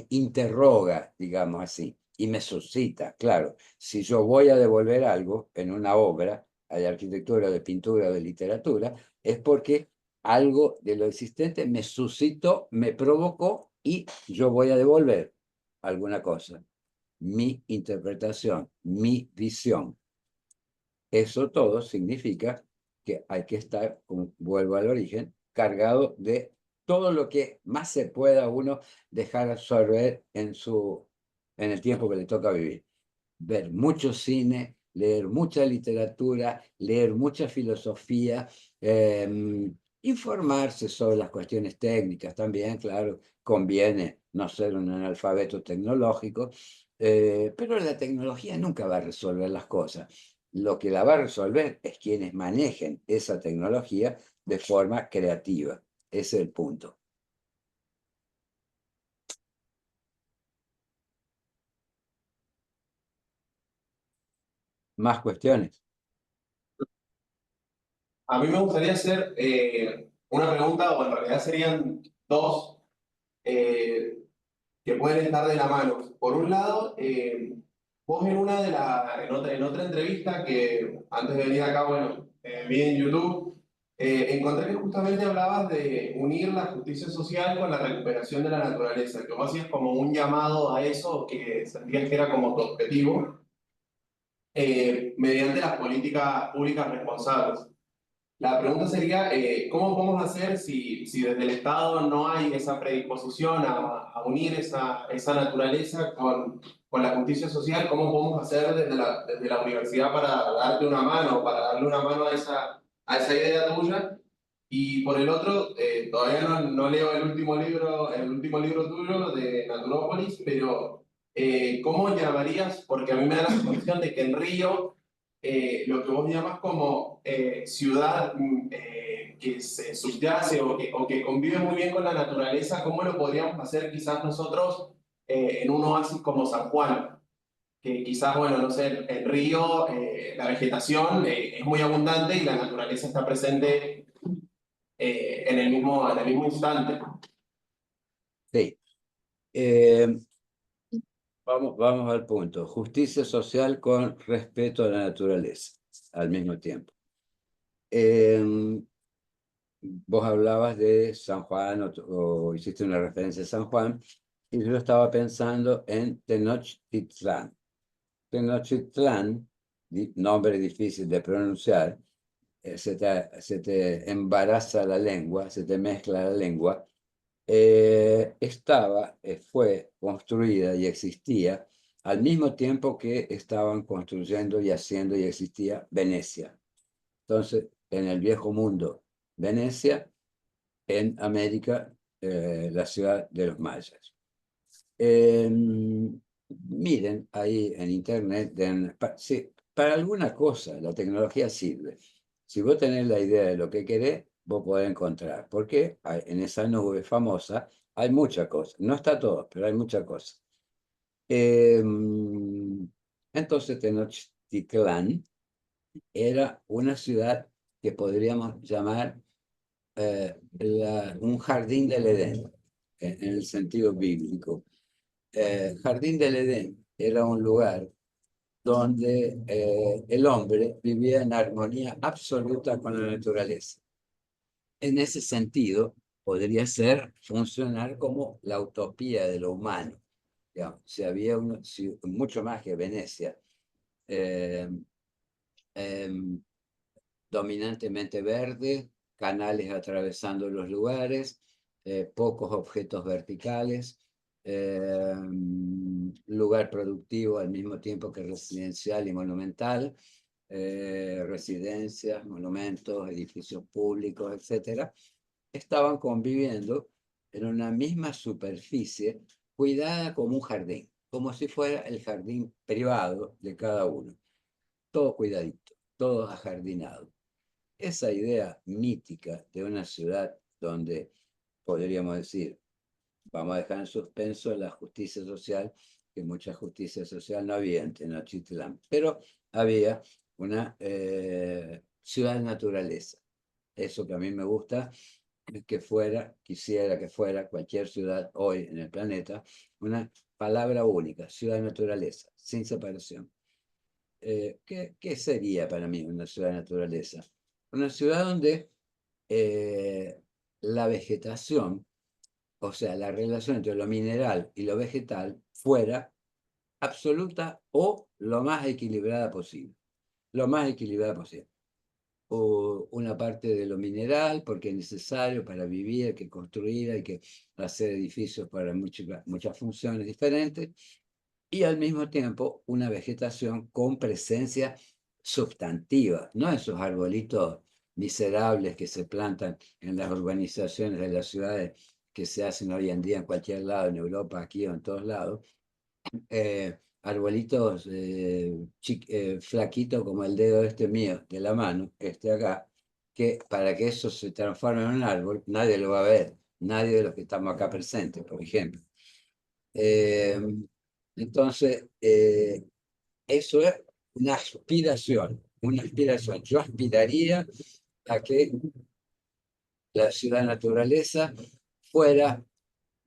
interroga, digamos así, y me suscita. Claro, si yo voy a devolver algo en una obra de arquitectura, de pintura, de literatura, es porque algo de lo existente me suscitó, me provocó y yo voy a devolver alguna cosa. Mi interpretación, mi visión. Eso todo significa que hay que estar, como vuelvo al origen, cargado de todo lo que más se pueda uno dejar absorber en el tiempo que le toca vivir. Ver mucho cine, leer mucha literatura, leer mucha filosofía, informarse sobre las cuestiones técnicas también, claro, conviene no ser un analfabeto tecnológico, pero la tecnología nunca va a resolver las cosas. Lo que la va a resolver es quienes manejen esa tecnología de forma creativa. Ese es el punto. ¿Más cuestiones? A mí me gustaría hacer una pregunta, o en realidad serían dos, que pueden estar de la mano. Por un lado, vos en otra entrevista que antes de venir acá, bueno, vi en YouTube, encontré que justamente hablabas de unir la justicia social con la recuperación de la naturaleza, que vos hacías como un llamado a eso, que sentías que era como tu objetivo, mediante las políticas públicas responsables. La pregunta sería, ¿cómo podemos hacer si desde el Estado no hay esa predisposición a unir esa naturaleza con la justicia social? ¿Cómo podemos hacer desde la universidad para darte una mano, para darle una mano a esa idea tuya? Y por el otro, todavía no leo el último libro tuyo de Naturópolis, pero ¿cómo llamarías? Porque a mí me da la sensación de que en Río lo que vos llamas como ciudad que se subyace o que convive muy bien con la naturaleza, ¿cómo lo podríamos hacer quizás nosotros en un oasis como San Juan? Que quizás, bueno, no sé, en Río la vegetación es muy abundante y la naturaleza está presente en el mismo instante. Sí. Vamos al punto. Justicia social con respeto a la naturaleza al mismo tiempo. Vos hablabas de San Juan o hiciste una referencia a San Juan y yo estaba pensando en Tenochtitlán. Tenochtitlán, nombre difícil de pronunciar, se te embaraza la lengua, se te mezcla la lengua. Fue construida y existía al mismo tiempo que estaban construyendo y haciendo y existía Venecia. Entonces, en el viejo mundo, Venecia, en América, la ciudad de los mayas. Miren ahí en internet, sí, para alguna cosa la tecnología sirve. Si vos tenés la idea de lo que querés, vos podés encontrar. Porque en esa nube famosa hay muchas cosas. No está todo, pero hay muchas cosas. Entonces Tenochtitlán era una ciudad que podríamos llamar un jardín del Edén, en el sentido bíblico. Jardín del Edén era un lugar donde el hombre vivía en armonía absoluta con la naturaleza. En ese sentido, podría funcionar como la utopía de lo humano. Digamos, mucho más que Venecia, dominantemente verde, canales atravesando los lugares, pocos objetos verticales, lugar productivo al mismo tiempo que residencial y monumental, residencias, monumentos, edificios públicos, etc., estaban conviviendo en una misma superficie cuidada como un jardín, como si fuera el jardín privado de cada uno. Todo cuidadito, todo ajardinado. Esa idea mítica de una ciudad donde podríamos decir, vamos a dejar en suspenso la justicia social, que mucha justicia social no había en Tenochtitlán, pero había una ciudad naturaleza. Eso que a mí me gusta, quisiera que fuera cualquier ciudad hoy en el planeta, una palabra única, ciudad naturaleza, sin separación. ¿Qué sería para mí una ciudad naturaleza? Una ciudad donde la vegetación, o sea, la relación entre lo mineral y lo vegetal, fuera absoluta o lo más equilibrada posible. Lo más equilibrada posible. O una parte de lo mineral, porque es necesario para vivir, hay que construir, hay que hacer edificios para muchas funciones diferentes. y al mismo tiempo una vegetación con presencia sustantiva, no esos arbolitos miserables que se plantan en las urbanizaciones de las ciudades que se hacen hoy en día en cualquier lado, en Europa, aquí o en todos lados, arbolitos flaquitos como el dedo este mío, de la mano, este acá, que para que eso se transforme en un árbol, nadie lo va a ver, nadie de los que estamos acá presentes, por ejemplo. Entonces, eso es una aspiración, una aspiración. Yo aspiraría a que la ciudad naturaleza fuera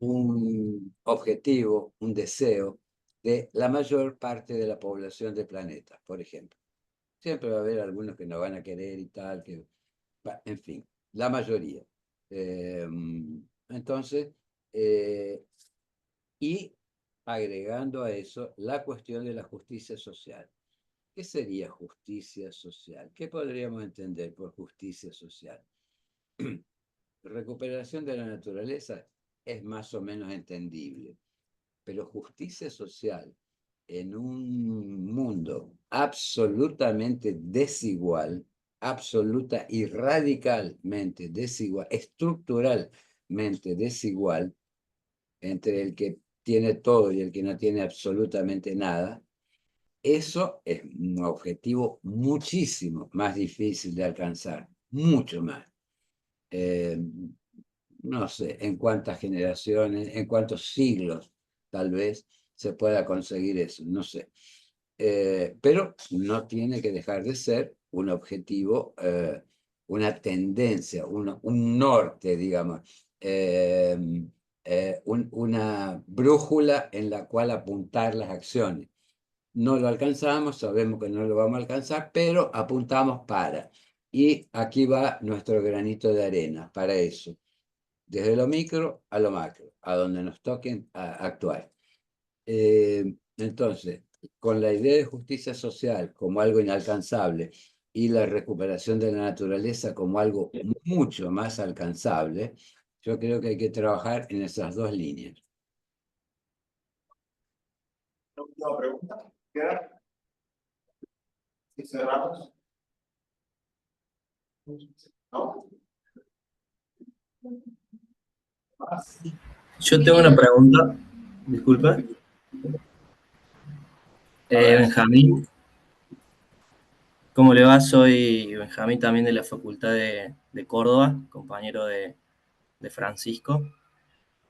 un objetivo, un deseo de la mayor parte de la población del planeta, por ejemplo. Siempre va a haber algunos que no van a querer y tal, en fin, la mayoría. Entonces, y agregando a eso la cuestión de la justicia social. ¿Qué sería justicia social? ¿Qué podríamos entender por justicia social? Recuperación de la naturaleza es más o menos entendible, pero justicia social en un mundo absolutamente desigual, absoluta y radicalmente desigual, estructuralmente desigual, entre el que tiene todo y el que no tiene absolutamente nada, eso es un objetivo muchísimo más difícil de alcanzar, mucho más. No sé en cuántas generaciones, en cuántos siglos tal vez se pueda conseguir eso, no sé. Pero no tiene que dejar de ser un objetivo, una tendencia, un norte, digamos, una brújula en la cual apuntar las acciones. No lo alcanzamos, sabemos que no lo vamos a alcanzar, pero apuntamos para. Y aquí va nuestro granito de arena para eso, desde lo micro a lo macro, a donde nos toquen actuar. Entonces, con la idea de justicia social como algo inalcanzable y la recuperación de la naturaleza como algo mucho más alcanzable, yo creo que hay que trabajar en esas dos líneas. Última pregunta. ¿Queda? ¿Sí cerramos? ¿No? ¿Más? Yo tengo una pregunta, disculpa. Benjamín, ¿cómo le va? Soy Benjamín también de la Facultad de Córdoba, compañero de Francisco.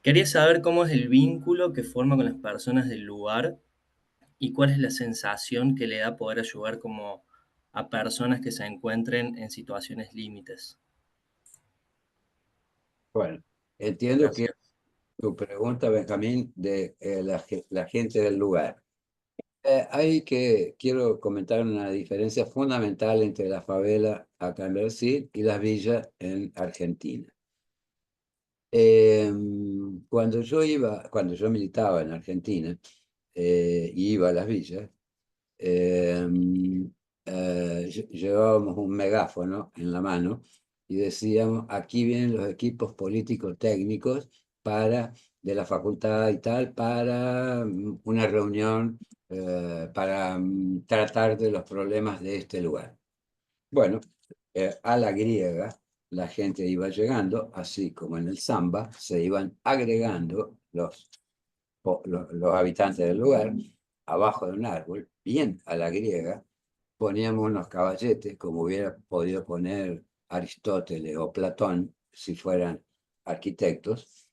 Quería saber cómo es el vínculo que forma con las personas del lugar y cuál es la sensación que le da poder ayudar como a personas que se encuentren en situaciones límites. Bueno, entiendo Gracias. que tu pregunta, Benjamín, de la gente del lugar. Quiero comentar una diferencia fundamental entre la favela acá en Brasil y las villas en Argentina. Cuando yo militaba en Argentina y iba a las villas, llevábamos un megáfono en la mano y decíamos, aquí vienen los equipos políticos técnicos de la facultad y tal, para una reunión para tratar de los problemas de este lugar. Bueno, a la griega la gente iba llegando, así como en el samba, se iban agregando los habitantes del lugar, abajo de un árbol, bien a la griega, poníamos unos caballetes, como hubiera podido poner Aristóteles o Platón, si fueran arquitectos,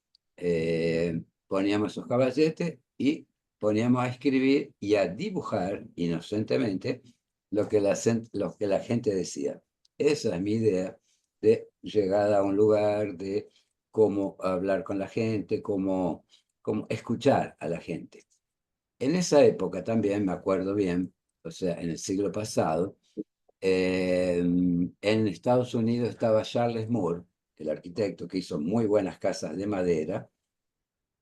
poníamos esos caballetes y poníamos a escribir y a dibujar inocentemente lo que la gente decía. Esa es mi idea de llegada a un lugar, de cómo hablar con la gente, cómo escuchar a la gente. En esa época también, me acuerdo bien, o sea, en el siglo pasado, en Estados Unidos estaba Charles Moore, el arquitecto que hizo muy buenas casas de madera,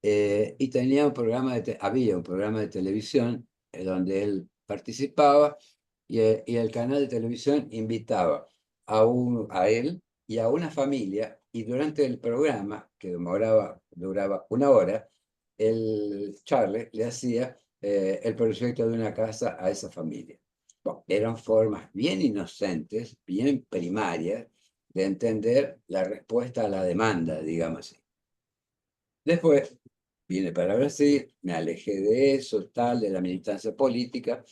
y tenía había un programa de televisión donde él participaba y el canal de televisión invitaba a él y a una familia, y durante el programa, que duraba 1 hora, el Charles le hacía el proyecto de una casa a esa familia. Bueno, eran formas bien inocentes, bien primarias, de entender la respuesta a la demanda, digamos así. Después vine para Brasil, me alejé de eso, tal, de la militancia política,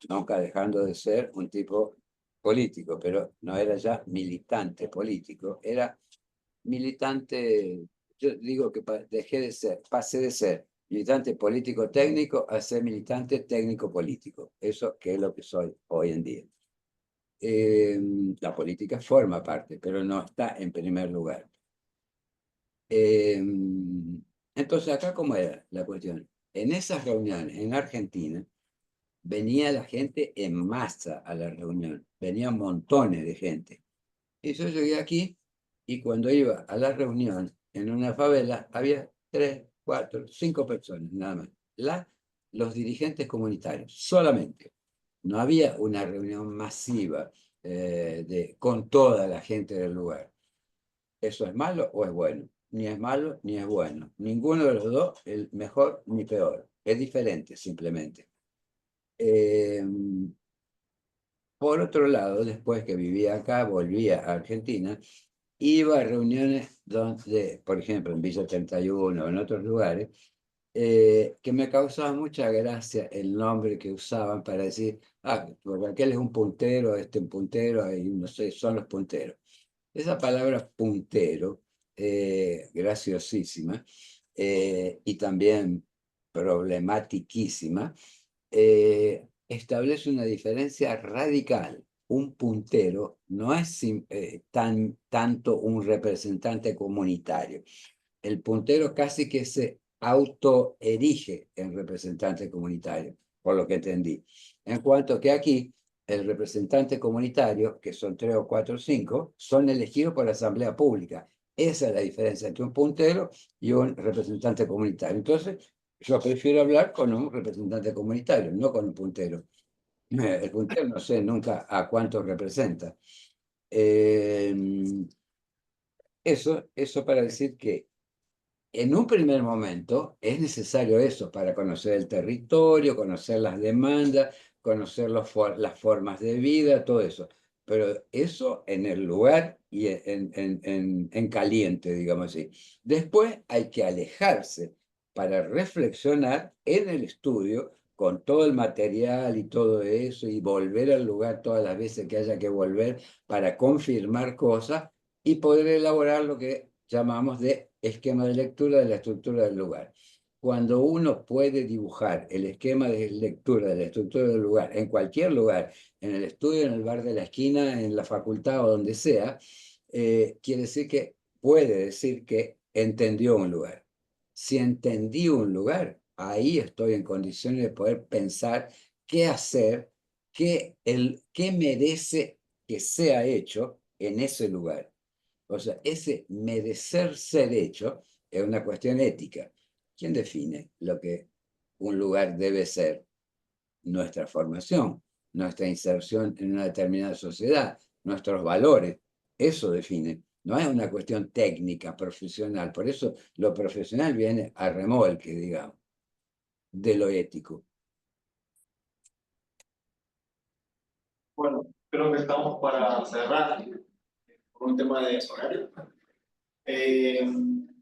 nunca dejando de ser un tipo político, pero no era ya militante político, era militante, yo digo que dejé de ser, pasé de ser militante político técnico a ser militante técnico político, eso que es lo que soy hoy en día. La política forma parte, pero no está en primer lugar. Entonces, acá, ¿cómo era la cuestión? En esas reuniones en Argentina, venía la gente en masa a la reunión, venían montones de gente. Y yo llegué aquí y cuando iba a la reunión en una favela, había 3, 4, 5 personas, nada más. Los dirigentes comunitarios, solamente. No había una reunión masiva con toda la gente del lugar. ¿Eso es malo o es bueno? Ni es malo ni es bueno. Ninguno de los dos es mejor ni peor. Es diferente, simplemente. Por otro lado, después que vivía acá, volvía a Argentina, iba a reuniones donde, por ejemplo, en Villa 31 o en otros lugares, que me causaba mucha gracia el nombre que usaban para decir, porque aquel es un puntero, un puntero, y no sé, son los punteros. Esa palabra puntero, graciosísima, y también problematiquísima, establece una diferencia radical. Un puntero no es tanto un representante comunitario. El puntero casi que se autoerige en representante comunitario, por lo que entendí. En cuanto que aquí, el representante comunitario, que son 3 o 4 o 5, son elegidos por la asamblea pública. Esa es la diferencia entre un puntero y un representante comunitario. Entonces, yo prefiero hablar con un representante comunitario, no con un puntero. El puntero no sé nunca a cuánto representa. Eso para decir que en un primer momento es necesario eso para conocer el territorio, conocer las demandas, conocer las formas de vida, todo eso. Pero eso en el lugar y en caliente, digamos así. Después hay que alejarse para reflexionar en el estudio con todo el material y todo eso y volver al lugar todas las veces que haya que volver para confirmar cosas y poder elaborar lo que llamamos de esquema de lectura de la estructura del lugar. Cuando uno puede dibujar el esquema de lectura de la estructura del lugar, en cualquier lugar, en el estudio, en el bar de la esquina, en la facultad o donde sea, quiere decir que puede decir que entendió un lugar. Si entendí un lugar, ahí estoy en condiciones de poder pensar qué hacer, qué merece que sea hecho en ese lugar. O sea, ese merecer ser hecho es una cuestión ética. ¿Quién define lo que un lugar debe ser? Nuestra formación, nuestra inserción en una determinada sociedad, nuestros valores. Eso define. No es una cuestión técnica, profesional. Por eso lo profesional viene a remolque, digamos, de lo ético. Bueno, creo que estamos para cerrar por un tema de horario.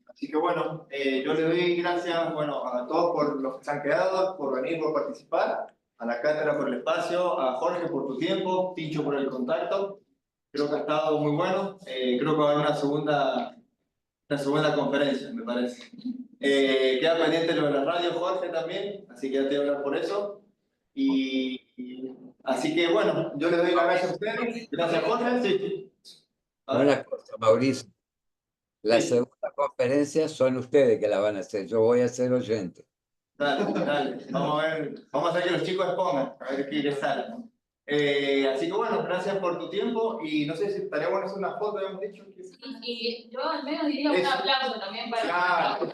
Así que bueno, yo le doy gracias bueno, a todos por los que se han quedado, por venir, por participar, a la cátedra por el espacio, a Jorge por tu tiempo, Tincho por el contacto. Creo que ha estado muy bueno. Creo que va a haber una segunda conferencia, me parece. Queda pendiente lo de la radio, Jorge, también, así que ya te voy a hablar por eso. Así que bueno, yo le doy las gracias a ustedes. Gracias, Jorge. Sí. Una cosa, Mauricio. La Sí. segunda conferencia son ustedes que la van a hacer. Yo voy a ser oyente. Dale, dale. Vamos a ver, vamos a hacer que los chicos expongan, a ver qué sale. Así que bueno, gracias por tu tiempo y no sé si estaría bueno hacer una foto, habíamos dicho. Y yo al menos diría un Eso. aplauso también para... Claro.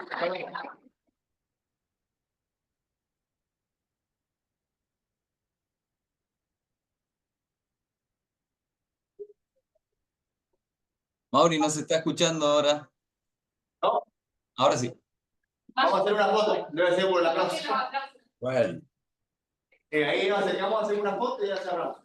Mauri, ¿no se está escuchando ahora? No. Ahora sí. Vamos a hacer una foto, debe ser por la plaza. Bueno, Ahí nos acercamos a hacer una foto y ya cerramos.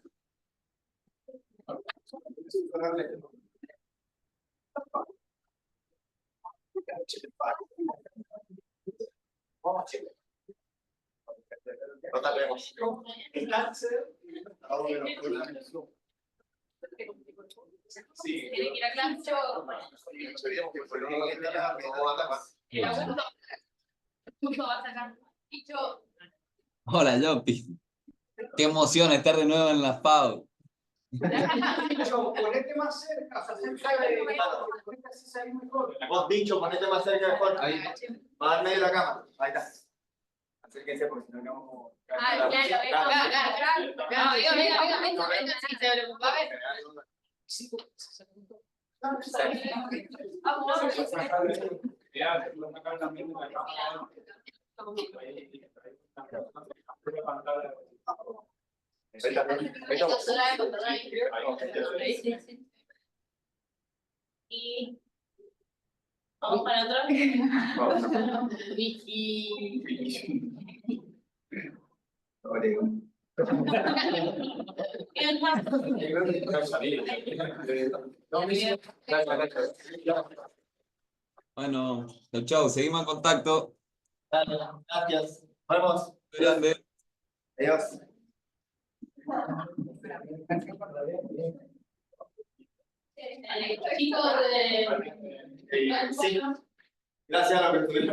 No tapemos. Sí. Tiene que ir a clase. Justo va a sacar. Dicho. Hola, Yopi. Qué emoción estar de nuevo en la FAO. Dicho, ponete más cerca, Vos, Dicho, ponete más cerca de Jorge. Ahí. Va al medio de la cama. Ahí está. Acérquense porque si no quedamos como. Ah, claro, claro. Venga, si se preocupa. Y vamos para otro. Bueno, chau, seguimos en contacto. Gracias. Nos vemos. Grande. Adiós. Chicos de. Sí. Gracias a los que estuvieron.